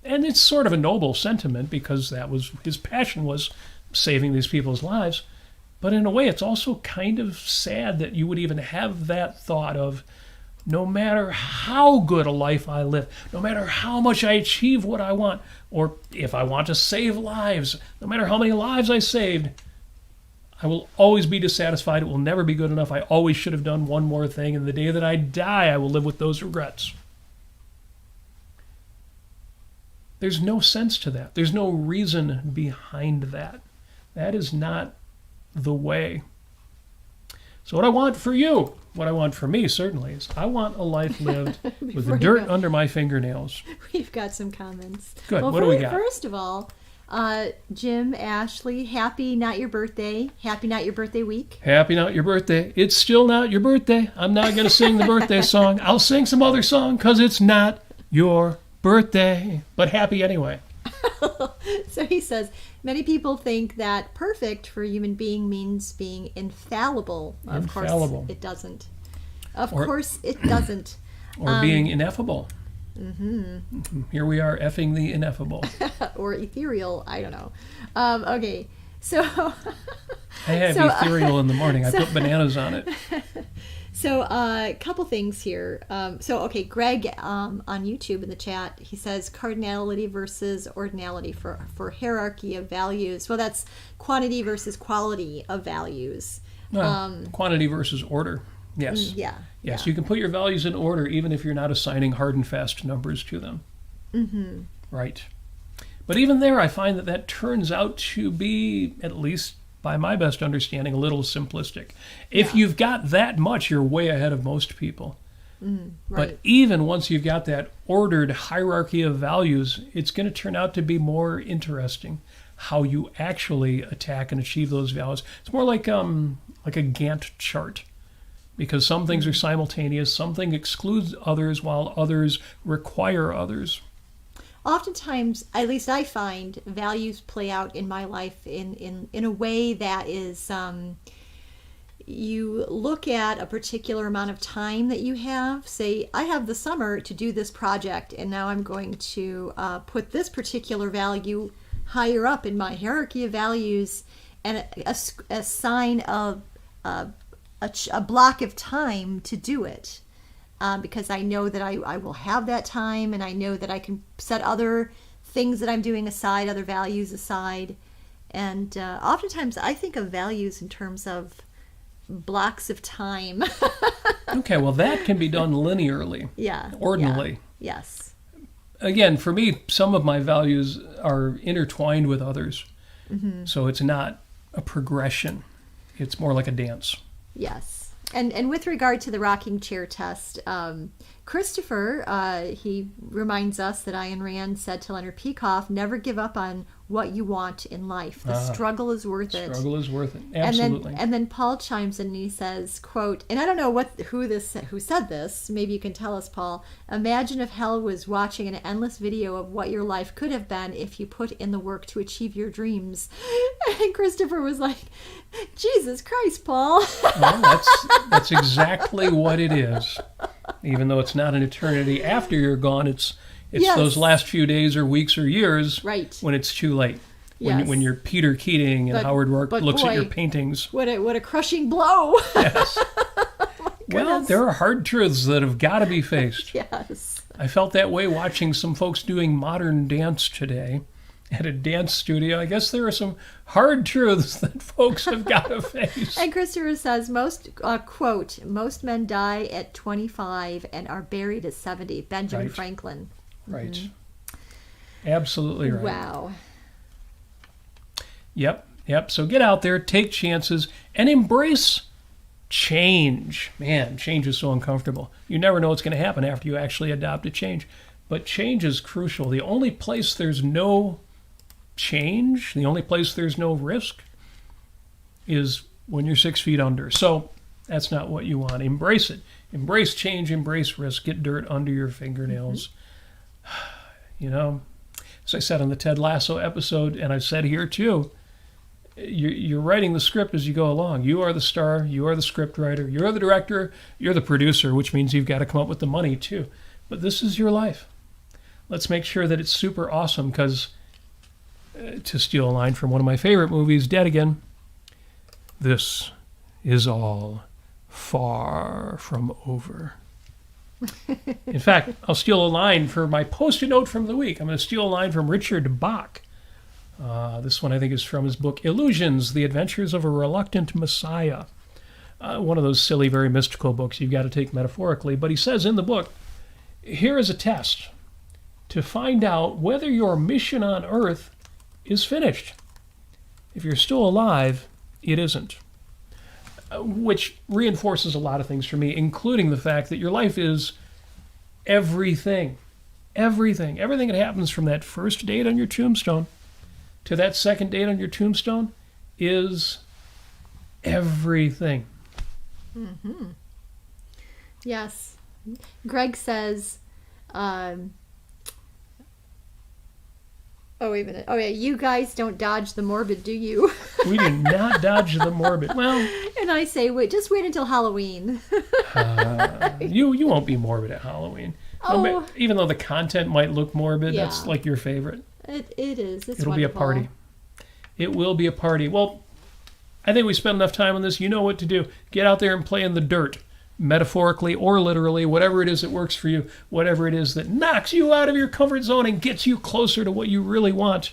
And it's sort of a noble sentiment, because that was his passion, was saving these people's lives. But in a way, it's also kind of sad that you would even have that thought of, no matter how good a life I live, no matter how much I achieve what I want, or if I want to save lives, no matter how many lives I saved, I will always be dissatisfied. It will never be good enough. I always should have done one more thing, and the day that I die, I will live with those regrets. There's no sense to that. There's no reason behind that. That is not the way. So what I want for you, what I want for me certainly, is I want a life lived with the dirt under my fingernails. We've got some comments. Good. What do we got? First of all, Jim, Ashley, happy not your birthday. Happy not your birthday week. Happy not your birthday. It's still not your birthday. I'm not going to sing the birthday song. I'll sing some other song because it's not your birthday. But happy anyway. So he says, many people think that perfect for a human being means being infallible. Of course, it doesn't. Of course, it doesn't. Or being ineffable. Mm-hmm. Here we are, effing the ineffable. Or ethereal, I don't know. Okay, so... I have ethereal in the morning. I put bananas on it. So a couple things here. Greg on YouTube in the chat, he says cardinality versus ordinality for hierarchy of values. Well, that's quantity versus quality of values. Quantity versus order. Yes. Yes, you can put your values in order even if you're not assigning hard and fast numbers to them. Mm-hmm. Right. But even there, I find that turns out to be, at least by my best understanding, a little simplistic. If you've got that much, you're way ahead of most people. Right. But even once you've got that ordered hierarchy of values, it's going to turn out to be more interesting how you actually attack and achieve those values. It's more like a Gantt chart. Because some things are simultaneous, something excludes others while others require others. Oftentimes, at least I find, values play out in my life in a way that is, you look at a particular amount of time that you have. Say, I have the summer to do this project, and now I'm going to put this particular value higher up in my hierarchy of values and assign a block of time to do it, because I know that I will have that time, and I know that I can set other things that I'm doing aside, other values aside. And oftentimes I think of values in terms of blocks of time. Okay, well, that can be done linearly. Ordinally. Yeah. Yes. Again, for me, some of my values are intertwined with others. Mm-hmm. So it's not a progression. It's more like a dance. Yes. And with regard to the rocking chair test, Christopher, he reminds us that Ayn Rand said to Leonard Peikoff, never give up on what you want in life. The struggle is worth it. Struggle is worth it. Absolutely. And then Paul chimes in and he says, quote, and I don't know who said this. Maybe you can tell us, Paul. Imagine if hell was watching an endless video of what your life could have been if you put in the work to achieve your dreams. And Christopher was like, Jesus Christ, Paul. Well, that's exactly what it is. Even though it's not an eternity after you're gone, it's those last few days or weeks or years when it's too late. When you're Peter Keating and Howard Rourke looks at your paintings. What a crushing blow. Yes. Well, there are hard truths that have got to be faced. Yes. I felt that way watching some folks doing modern dance today at a dance studio. I guess there are some hard truths that folks have got to face. And Christopher says, quote, most men die at 25 and are buried at 70. Benjamin Franklin. Right. Mm-hmm. Absolutely right. Wow. Yep. So get out there, take chances, and embrace change. Man, change is so uncomfortable. You never know what's going to happen after you actually adopt a change. But change is crucial. The only place there's no change, the only place there's no risk is when you're 6 feet under. So that's not what you want. Embrace it. Embrace change, embrace risk, get dirt under your fingernails. Mm-hmm. As I said on the Ted Lasso episode, and I've said here too, you're writing the script as you go along. You are the star, you are the script writer, you're the director, you're the producer, which means you've got to come up with the money too. But this is your life. Let's make sure that it's super awesome, because to steal a line from one of my favorite movies, Dead Again, this is all far from over. In fact, I'll steal a line for my Post-it note from the week. I'm going to steal a line from Richard Bach. This one I think is from his book, Illusions, The Adventures of a Reluctant Messiah. One of those silly, very mystical books you've got to take metaphorically. But he says in the book, here is a test to find out whether your mission on earth is finished. If you're still alive, it isn't. Which reinforces a lot of things for me, including the fact that your life is everything. Everything that happens from that first date on your tombstone to that second date on your tombstone is everything. Mm-hmm. Yes. Greg says, oh, wait a minute. Oh, yeah, you guys don't dodge the morbid, do you? We do not dodge the morbid. Well, and I say, just wait until Halloween. you won't be morbid at Halloween. Oh. Even though the content might look morbid, Yeah. that's like your favorite. It is. It's It'll wonderful. be a party. It will be a party. Well, I think we spent enough time on this. You know what to do. Get out there and play in the dirt, metaphorically or literally, whatever it is that works for you, whatever it is that knocks you out of your comfort zone and gets you closer to what you really want,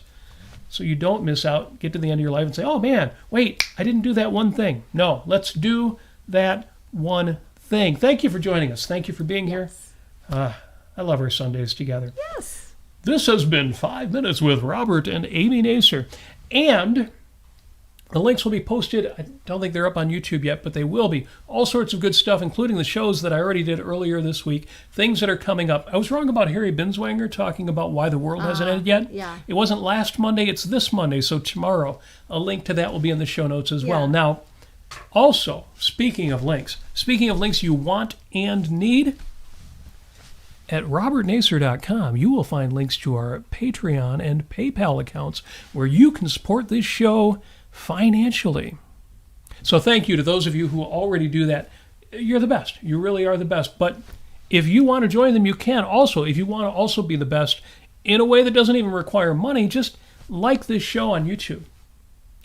so you don't miss out. Get to the end of your life and say, oh man, wait, I didn't do that one thing. No, let's do that one thing. Thank you for joining us. Thank you for being here. I love our Sundays together. Yes. This has been 5 Minutes with Robert and Amy Nasir. And the links will be posted. I don't think they're up on YouTube yet, but they will be. All sorts of good stuff, including the shows that I already did earlier this week, things that are coming up. I was wrong about Harry Binswanger talking about why the world hasn't ended yet. Yeah. It wasn't last Monday, it's this Monday, so tomorrow. A link to that will be in the show notes as well. Now, also, speaking of links you want and need, at robertnasir.com, you will find links to our Patreon and PayPal accounts where you can support this show financially. So thank you to those of you who already do that. You're the best. You really are the best. But if you want to join them, you can also. If you want to also be the best in a way that doesn't even require money, just like this show on YouTube.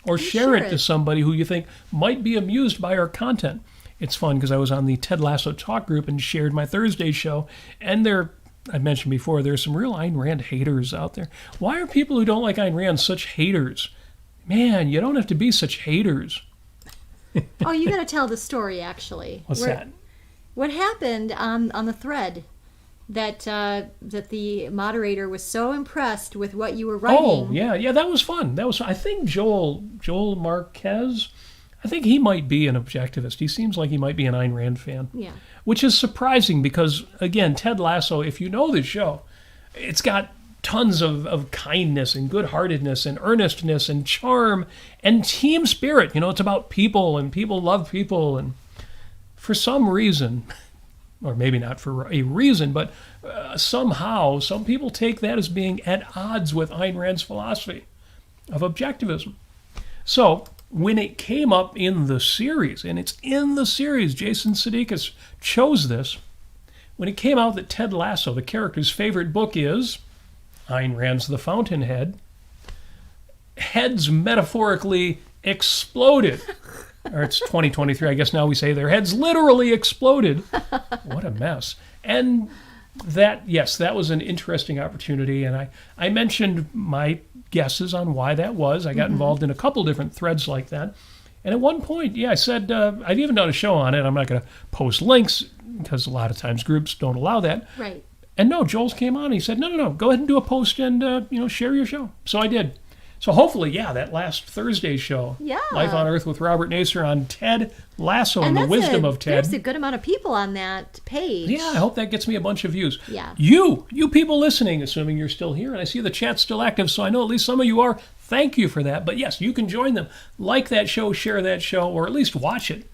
Or share it to somebody who you think might be amused by our content. It's fun because I was on the Ted Lasso talk group and shared my Thursday show. And I mentioned before, there's some real Ayn Rand haters out there. Why are people who don't like Ayn Rand such haters? Man, you don't have to be such haters. Oh, you got to tell the story, actually. What's that? What happened on the thread that the moderator was so impressed with what you were writing? Oh, yeah, that was fun. I think Joel Marquez, I think he might be an objectivist. He seems like he might be an Ayn Rand fan. Yeah. Which is surprising because, again, Ted Lasso, if you know the show, it's got tons of kindness and good-heartedness and earnestness and charm and team spirit. You know, it's about people and people love people. And for some reason, or maybe not for a reason, but somehow some people take that as being at odds with Ayn Rand's philosophy of objectivism. So when it came up in the series, and it's in the series, Jason Sudeikis chose this, when it came out that Ted Lasso, the character's favorite book, is Ayn Rand's The Fountainhead, heads metaphorically exploded. Or it's 2023, I guess now we say their heads literally exploded. What a mess. And that was an interesting opportunity. And I mentioned my guesses on why that was. I got involved in a couple different threads like that. And at one point, I said, I've even done a show on it. I'm not going to post links because a lot of times groups don't allow that. Right. And no, Joel's came on and he said, no, go ahead and do a post and, share your show. So I did. So hopefully, that last Thursday show, Life on Earth with Robert Nasir on Ted Lasso and the wisdom of Ted. There's a good amount of people on that page. Yeah, I hope that gets me a bunch of views. Yeah. You people listening, assuming you're still here, and I see the chat's still active, so I know at least some of you are. Thank you for that. But yes, you can join them. Like that show, share that show, or at least watch it.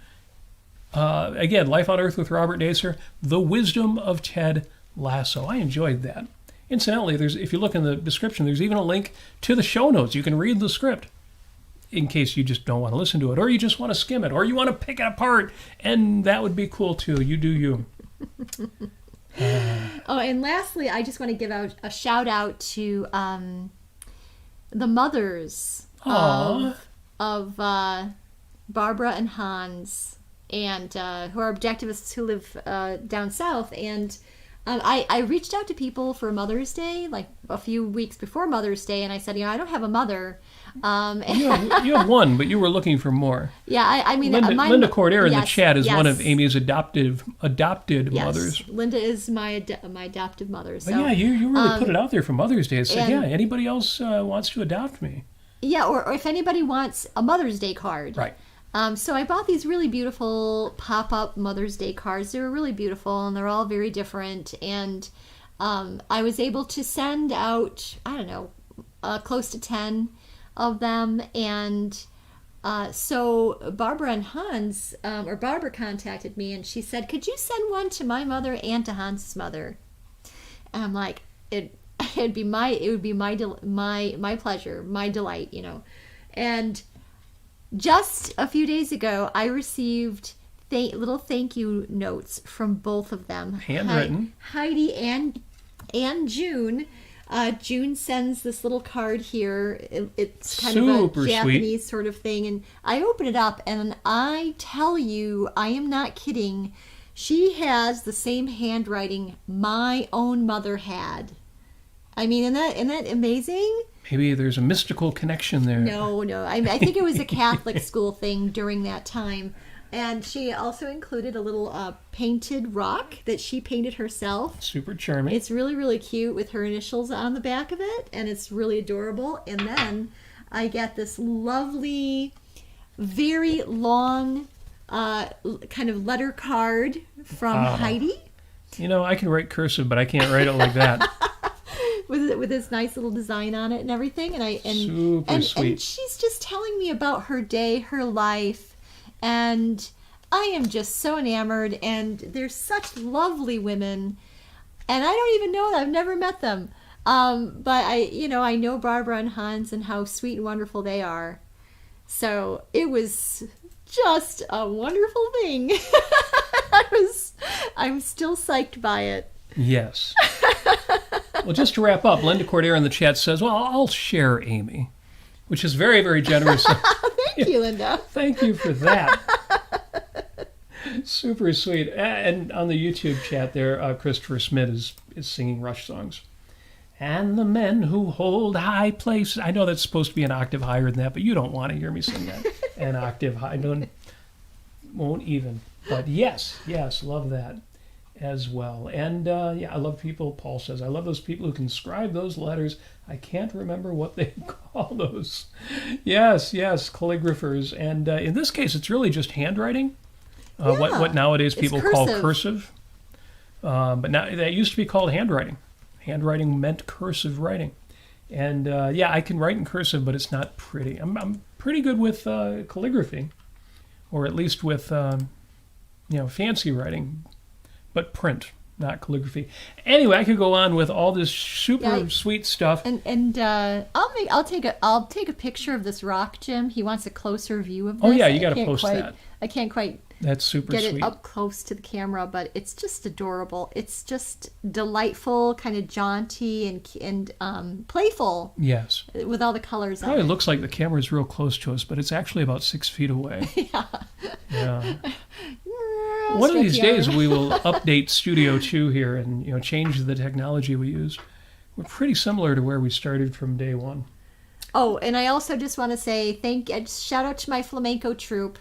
Again, Life on Earth with Robert Nasir, the wisdom of Ted Lasso. I enjoyed that. Incidentally, if you look in the description, there's even a link to the show notes. You can read the script in case you just don't want to listen to it, or you just want to skim it, or you want to pick it apart, and that would be cool too. You do you. Oh, and lastly, I just want to give out a shout out to the mothers of Barbara and Hans, and who are objectivists who live down south, and I reached out to people for Mother's Day, like a few weeks before Mother's Day, and I said, I don't have a mother. You have one, but you were looking for more. Yeah, I mean, Linda Cordair in the chat is one of Amy's adopted mothers. Linda is my adoptive mother. So, but you really put it out there for Mother's Day. It said, anybody else wants to adopt me. Yeah, or if anybody wants a Mother's Day card. Right. So I bought these really beautiful pop-up Mother's Day cards. They were really beautiful, and they're all very different. And I was able to send out, I don't know, close to 10 of them. And so Barbara and Barbara contacted me, and she said, could you send one to my mother and to Hans's mother? And I'm like, it would be my pleasure, my delight, And just a few days ago, I received little thank you notes from both of them. Handwritten. Heidi and June. June sends this little card here. It's kind Super of a Japanese sweet. sort of thing. And I open it up, and I tell you, I am not kidding. She has the same handwriting my own mother had. I mean, isn't that amazing? Maybe there's a mystical connection there. No. I think it was a Catholic school thing during that time. And she also included a little painted rock that she painted herself. Super charming. It's really, really cute with her initials on the back of it, and it's really adorable. And then I get this lovely, very long kind of letter card from Heidi. I can write cursive, but I can't write it like that. With this nice little design on it and everything. Super sweet. And she's just telling me about her day, her life. And I am just so enamored, and they're such lovely women, and I don't even know them. I've never met them. But I know Barbara and Hans and how sweet and wonderful they are. So it was just a wonderful thing. I'm still psyched by it. Yes. Well, just to wrap up, Linda Cordero in the chat says, well, I'll share Amy, which is very, very generous. Thank you, Linda. Thank you for that. Super sweet. And on the YouTube chat there, Christopher Smith is singing Rush songs. And the men who hold high places. I know that's supposed to be an octave higher than that, but you don't want to hear me sing that. An octave high. Won't even. But yes, love that as well. And I love people, Paul says, I love those people who can scribe those letters. I can't remember what they call those. Yes, calligraphers. And in this case, it's really just handwriting. What nowadays people call cursive. But now that used to be called handwriting. Handwriting meant cursive writing. And I can write in cursive, but it's not pretty. I'm pretty good with calligraphy, or at least with fancy writing, but print, not calligraphy. Anyway, I could go on with all this super sweet stuff. And I'll take a picture of this rock, Jim. He wants a closer view of this. Oh yeah, you got to post that. I can't quite. That's super get sweet. It up close to the camera, but it's just adorable. It's just delightful, kind of jaunty and playful. Yes. With all the colors on it. Probably looks like the camera's real close to us, but it's actually about 6 feet away. Yeah. One of these days we will update Studio 2 here and change the technology we use. We're pretty similar to where we started from day one. Oh, and I also just want to say shout out to my flamenco troupe.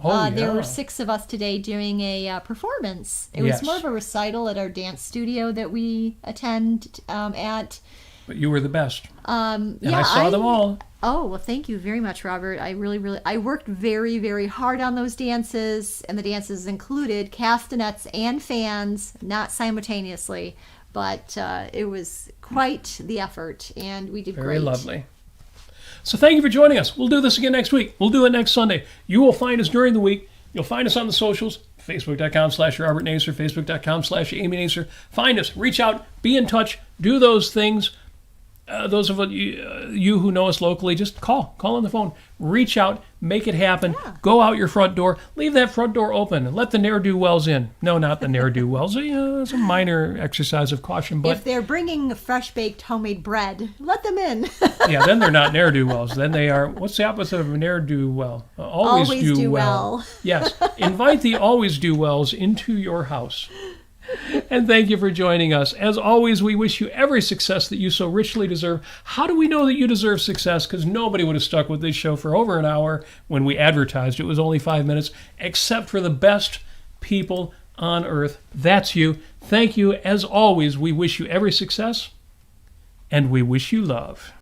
There were 6 of us today doing a performance. It was more of a recital at our dance studio that we attend at. But you were the best. And I saw them all. Oh, well, thank you very much, Robert. I worked very, very hard on those dances, and the dances included castanets and fans, not simultaneously, but it was quite the effort, and we did great. Very lovely. So thank you for joining us. We'll do this again next week. We'll do it next Sunday. You will find us during the week. You'll find us on the socials, facebook.com/Robert Nasir, facebook.com/Amy Nasir. Find us, reach out, be in touch, do those things. Those of you who know us locally, just call on the phone. Reach out, make it happen. Yeah. Go out your front door. Leave that front door open and let the ne'er-do-wells in. No, not the ne'er-do-wells. It's a minor exercise of caution. But if they're bringing fresh-baked homemade bread, let them in. Yeah, then they're not ne'er-do-wells. Then they are, what's the opposite of a ne'er-do-well? Always do well. Yes, invite the always-do-wells into your house. And thank you for joining us. As always, we wish you every success that you so richly deserve. How do we know that you deserve success? Because nobody would have stuck with this show for over an hour when we advertised. It was only 5 minutes, except for the best people on earth. That's you. Thank you. As always, we wish you every success, and we wish you love.